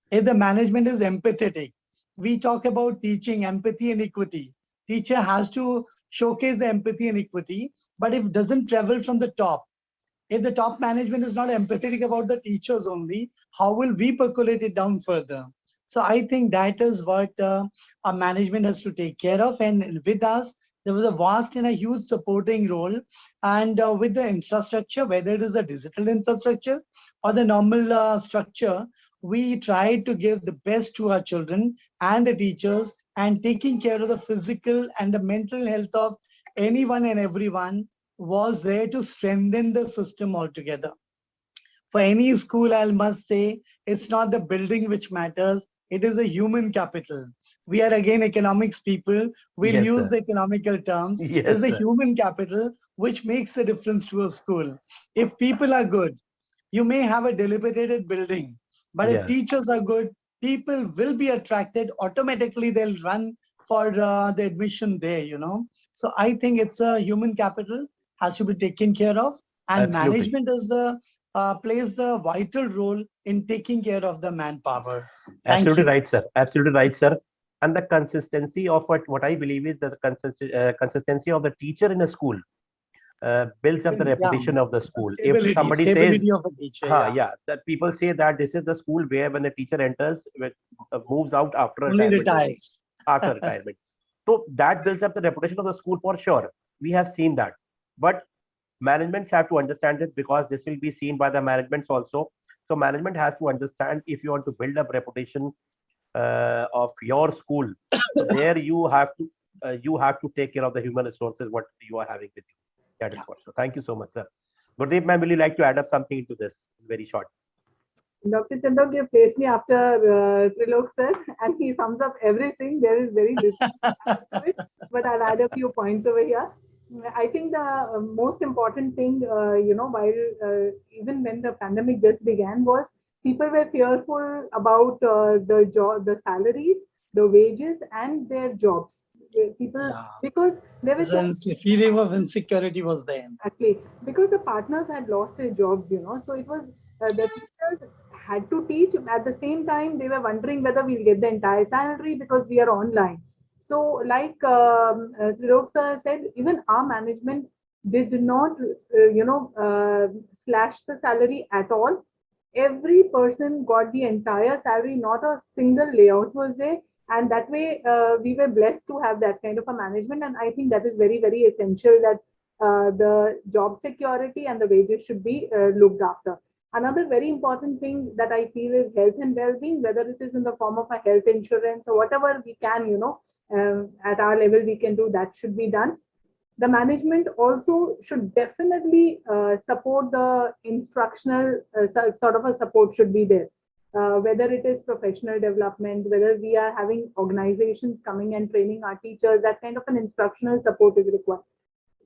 If the management is empathetic, we talk about teaching empathy and equity. Teacher has to showcase the empathy and equity, but if it doesn't travel from the top, if the top management is not empathetic about the teachers only, how will we percolate it down further? So I think that is what our management has to take care of. And with us, there was a vast and a huge supporting role. And with the infrastructure, whether it is a digital infrastructure or the normal structure, we try to give the best to our children and the teachers, and taking care of the physical and the mental health of anyone and everyone was there to strengthen the system altogether. For any school, I must say, it's not the building which matters, it is a human capital. We are again economics people, we'll Yes, use sir. the economical terms. It's Yes, the sir. human capital which makes the difference to a school. If people are good, you may have a dilapidated building, but if Yeah, teachers are good, people will be attracted. Automatically, they'll run for the admission there. So I think it's a human capital has to be taken care of, and absolutely. management is the plays the vital role in taking care of the manpower. Thank Absolutely you. right, sir. Absolutely right, sir. And the consistency of what I believe is that the consistency of the teacher in a school builds up the Yeah, reputation of the the school. If stability, somebody says, stability of a teacher. huh, Yeah, yeah, that people say that this is the school where when the teacher enters, moves out after only retirement only, retires. after retirement. So that builds up the reputation of the school for sure. We have seen that. But managements have to understand it because this will be seen by the managements also. So management has to understand if you want to build up reputation of your school. So there you have to take care of the human resources what you are having with you. That is Yeah. what. So thank you so much, sir. Gurdeep, ma'am, will you like to add up something into this? Very short. Dr. Chandok, you placed me after Trilok sir, and he sums up everything. There is very little to it, but I'll add a few points over here. I think the most important thing, while even when the pandemic just began, was people were fearful about the job, the salaries, the wages, and their jobs. People, Yeah. because there were so The feeling of insecurity was there. exactly, because the partners had lost their jobs. So it was the teachers had to teach. At the same time, they were wondering whether we'll get the entire salary because we are online. So, like Trilok sir said, even our management did not, slash the salary at all. Every person got the entire salary, not a single layout was there. And that way, we were blessed to have that kind of a management. And I think that is very, very essential that the job security and the wages should be looked after. Another very important thing that I feel is health and well-being, whether it is in the form of a health insurance or whatever we can, at our level we can do, that should be done. The management also should definitely support the instructional, sort of a support should be there. Whether it is professional development, whether we are having organizations coming and training our teachers, that kind of an instructional support is required.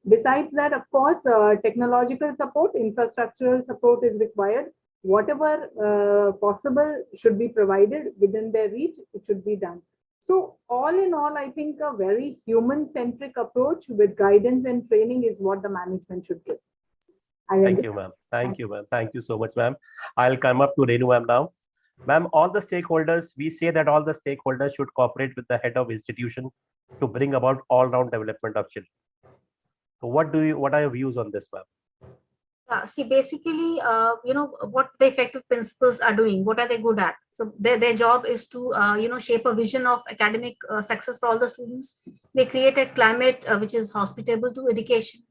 Besides that, of course, technological support, infrastructural support is required. Whatever possible should be provided within their reach, it should be done. So all in all, I think a very human-centric approach with guidance and training is what the management should give. Thank you, ma'am. Thank you, ma'am. Thank you so much, ma'am. I'll come up to Renu, ma'am, now. Ma'am, all the stakeholders, we say that all the stakeholders should cooperate with the head of institution to bring about all-round development of children. So what are your views on this, ma'am? See, basically, what the effective principals are doing, what are they good at? So their job is to, shape a vision of academic success for all the students. They create a climate which is hospitable to education.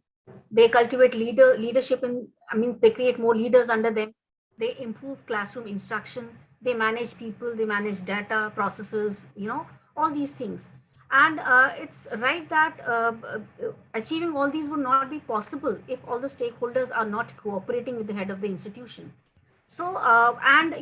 They cultivate leadership they create more leaders under them. They improve classroom instruction. They manage people, they manage data, processes, all these things. And it's right that achieving all these would not be possible if all the stakeholders are not cooperating with the head of the institution. So, and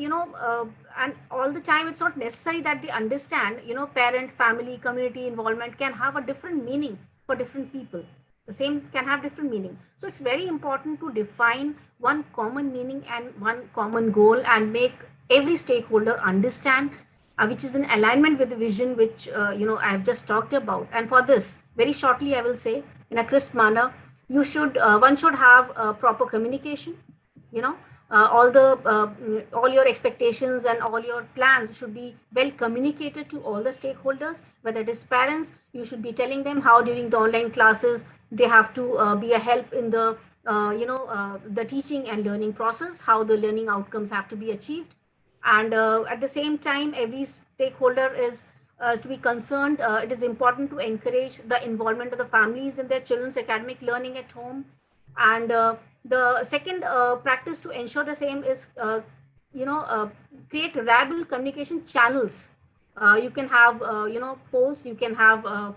all the time, it's not necessary that they understand, parent, family, community involvement can have a different meaning for different people. The same can have different meaning. So it's very important to define one common meaning and one common goal and make every stakeholder understand which is in alignment with the vision which I have just talked about. And for this, very shortly, I will say in a crisp manner, one should have proper communication. All your expectations and all your plans should be well communicated to all the stakeholders. Whether it is parents, you should be telling them how during the online classes they have to be a help in the the teaching and learning process, how the learning outcomes have to be achieved. And at the same time, every stakeholder is to be concerned. It is important to encourage the involvement of the families in their children's academic learning at home. And the second practice to ensure the same is, create reliable communication channels. You can have, polls, you can have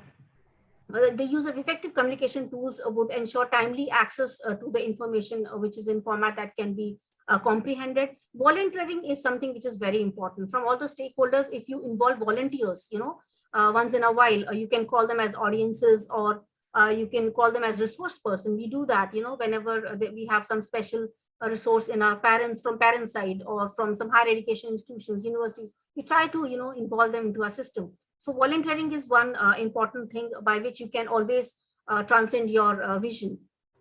the use of effective communication tools would ensure timely access to the information which is in format that can be comprehended. Volunteering is something which is very important from all the stakeholders. If you involve volunteers, once in a while, you can call them as audiences, or you can call them as resource person. We do that, whenever we have some special resource in our from parent side or from some higher education institutions, universities, we try to, involve them into our system. So volunteering is one important thing by which you can always transcend your vision.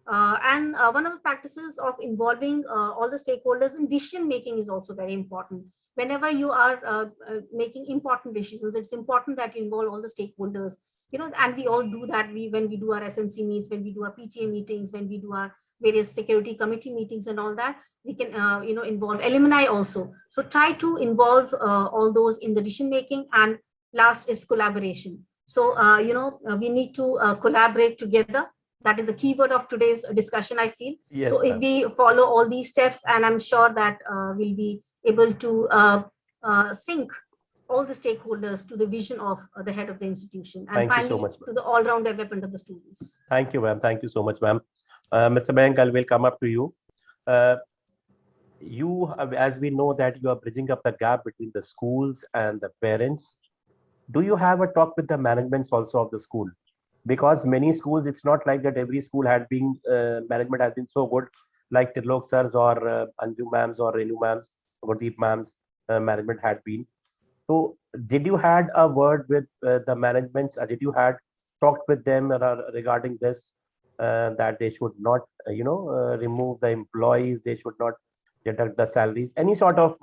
And one of the practices of involving all the stakeholders in decision making is also very important. Whenever you are making important decisions, it's important that you involve all the stakeholders, and we all do that. When we do our SMC meets, when we do our PTA meetings, when we do our various security committee meetings and all that, we can, involve alumni also. So try to involve all those in the decision making. And last is collaboration. So, we need to collaborate together. That is the keyword of today's discussion, I feel. Yes, so if we follow all these steps, and I'm sure that we'll be able to sync all the stakeholders to the vision of the head of the institution, and finally to the all-round development of the students. Thank you, ma'am. Thank you so much, ma'am. Mr. Bank, I will come up to you. As we know that you are bridging up the gap between the schools and the parents, do you have a talk with the managements also of the school? Because many schools, it's not like that every school had been, management has been so good, like Tirlok sirs or Anju ma'ams or Renu ma'ams, Gurdeep ma'ams, management had been. So did you had a word with the managements? Did you had talked with them regarding this, that they should not, remove the employees, they should not deduct the salaries? Any sort of,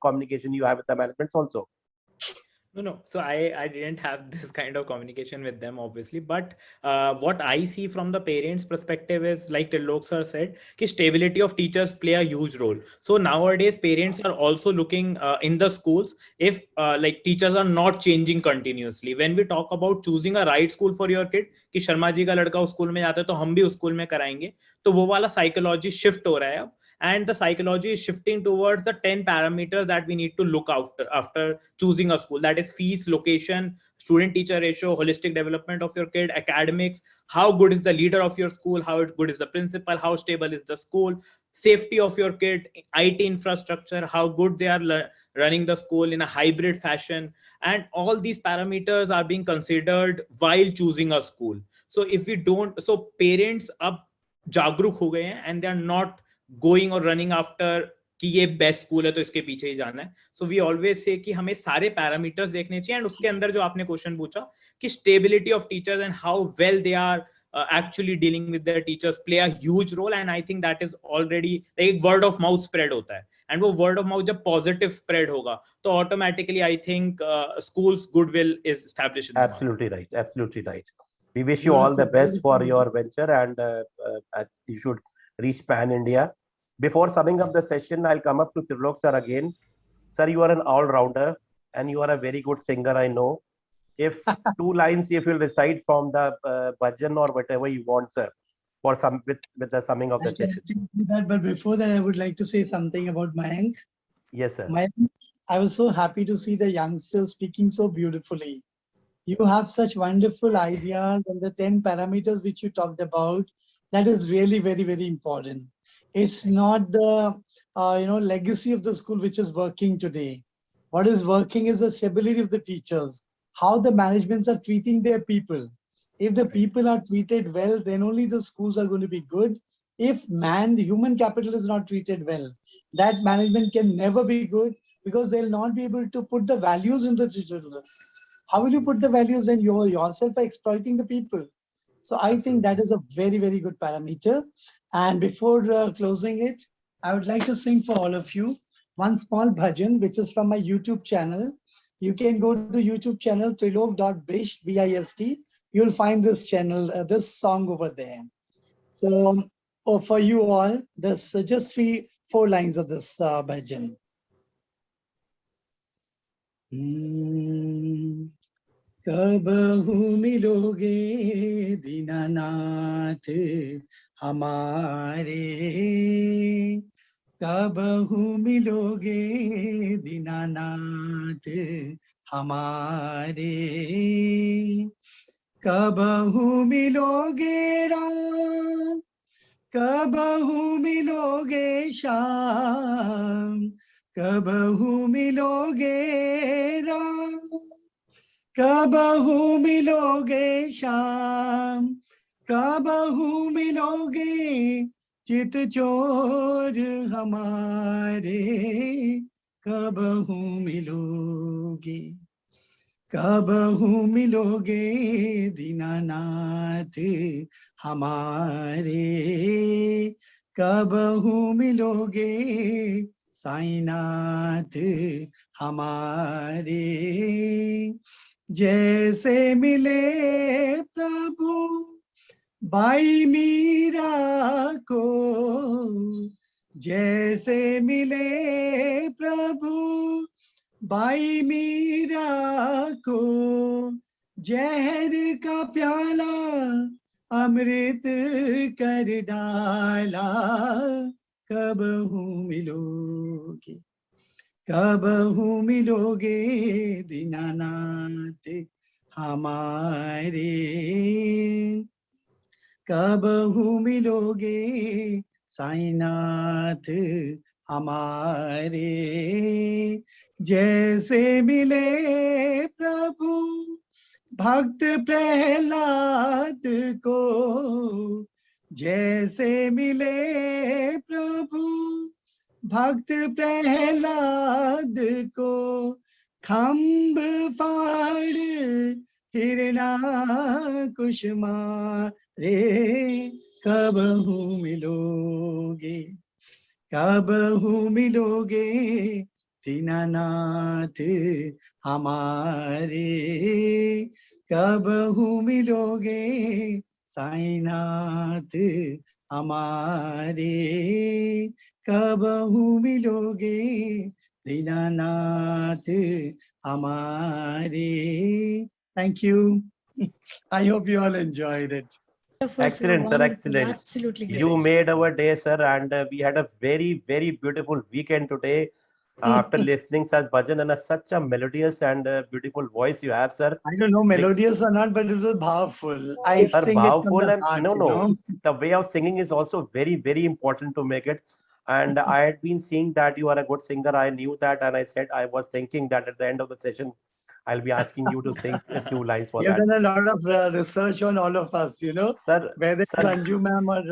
communication you have with the managements also? No. So I didn't have this kind of communication with them, obviously. But what I see from the parents' perspective is, like Tirlok sir said, कि stability of teachers play a huge role. So nowadays, parents are also looking in the schools if like teachers are not changing continuously. When we talk about choosing a right school for your kid, कि शर्मा जी का लड़का उस school में जाता है तो हम भी उस स्कूल में कराएंगे, तो वो वाला साइकोलॉजी शिफ्ट हो रहा है अब. and the psychology is shifting towards the 10 parameters that we need to look after choosing a school. That is fees, location, student teacher ratio, holistic development of your kid, academics, how good is the leader of your school, how good is the principal, how stable is the school, safety of your kid, IT infrastructure, how good they are running the school in a hybrid fashion. And all these parameters are being considered while choosing a school. So if we don't, so parents अब जागरूक हो गए हैं and they are not going or running after कि ये best school है तो इसके पीछे ही जाना है. सो वी ऑलवेज से कि हमें सारे पैरामीटर्स देखने चाहिए. एंड उसके अंदर जो आपने क्वेश्चन पूछा कि stability of teachers and how well they are actually dealing with their teachers play a huge role. And I think that is already like word of mouth spread hota hai, and wo word of mouth jab positive spread hoga to automatically I think schools goodwill is established in the market. Absolutely right. Absolutely right. We wish you all the best for your venture, and you should reach pan India. Before summing up the session, I'll come up to Trilok sir again. Sir, you are an all-rounder and you are a very good singer, I know. If two lines, if you'll recite from the bhajan or whatever you want, sir, for some with the summing of the I can session. do that, but before that, I would like to say something about Mayank. Yes, sir. Mayank, I was so happy to see the youngsters speaking so beautifully. You have such wonderful ideas, and the 10 parameters which you talked about, that is really very, very important. It's not the legacy of the school which is working today. What is working is the stability of the teachers, how the managements are treating their people. If the people are treated well, then only the schools are going to be good. If human capital is not treated well, that management can never be good, because they'll not be able to put the values in the children. How will you put the values when you yourself are exploiting the people? So I think that is a very, very good parameter. And before closing it, I would like to sing for all of you one small bhajan, which is from my YouTube channel. You can go to the YouTube channel, trilok.bist, B-I-S-T. You'll find this channel, this song over there. So for you all, there's just 4 lines of this bhajan. कबहू मिलोगे दीनानाथ हमारे, कबहू मिलोगे दीनानाथ हमारे, कबहू मिलोगे राम, कबहू मिलोगे श्याम, कबहू मिलोगे राम, कबहू मिलोगे श्याम, कबहू मिलोगे चित चोर हमारे, कबहू मिलोगे, कबहू मिलोगे दीनानाथ हमारे, कबहू मिलोगे साईनाथ हमारे, जैसे मिले प्रभु बाई मीरा को, जैसे मिले प्रभु बाई मीरा को, जहर का प्याला अमृत कर डाला, कबहू मिलोगे, कबहू मिलोगे दीनानाथ हमारे, कबहू मिलोगे साईनाथ हमारे, जैसे मिले प्रभु भक्त प्रहलाद को, जैसे मिले प्रभु भक्त प्रहलाद को, खम्भ फाड़ हिरणाकुश मारे, कबहू मिलोगे, कबहू मिलोगे दीनानाथ हमारे, कबहू मिलोगे साईनाथ हमारे, कबहू मिलोगे दीनानाथ हमारे. Thank you. I hope you all enjoyed it. Wonderful, Excellent, sir. wonderful, Excellent. absolutely great. You made our day, sir, and we had a very, very beautiful weekend today. After listening such bhajan and such a melodious and beautiful voice you have, sir. I don't know melodious or not, but it was powerful. I Sir, sing it from powerful the and heart, no, you no. know. The way of singing is also very, very important to make it. And I had been seeing that you are a good singer. I knew that, and I said I was thinking that at the end of the session, I'll be asking you to sing a few lines for You've that. done a lot of research on all of us, you know, Sir, whether it's sir, Anju ma'am or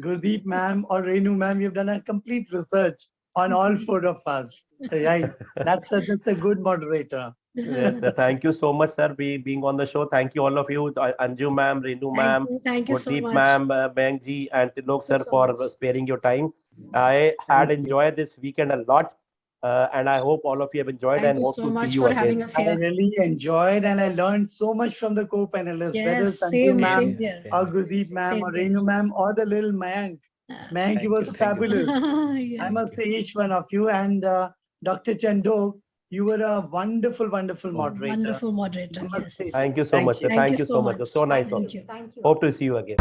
Gurdeep ma'am or Renu ma'am, you've done a complete research on all four of us. Right. That's a good moderator. yes, sir. Thank you so much, sir, being on the show. Thank you, all of you, Anju ma'am, Renu ma'am, Thank you so Gurdeep much. ma'am, Bank ji, and Tilok Thank you sir so for much. sparing your time. I had Thank you. enjoyed this weekend a lot, and I hope all of you have enjoyed Thank and you hope so to see much you for again. having us I here. really enjoyed and I learned so much from the co-panelists, whether Yes, it's Anju same, ma'am same here. or Gurdeep ma'am Same or here. Renu ma'am or the little Mayank. Mayank, you was Thank you so fabulous. I Yes. must say each one of you. And Dr. Chandok, you were a wonderful, wonderful moderator. Wonderful moderator. I must Yes. say, Thank you so thank much, sir. you. Thank Thank you you so so much. much. So nice of Thank you. you. Thank you. Hope to see you again.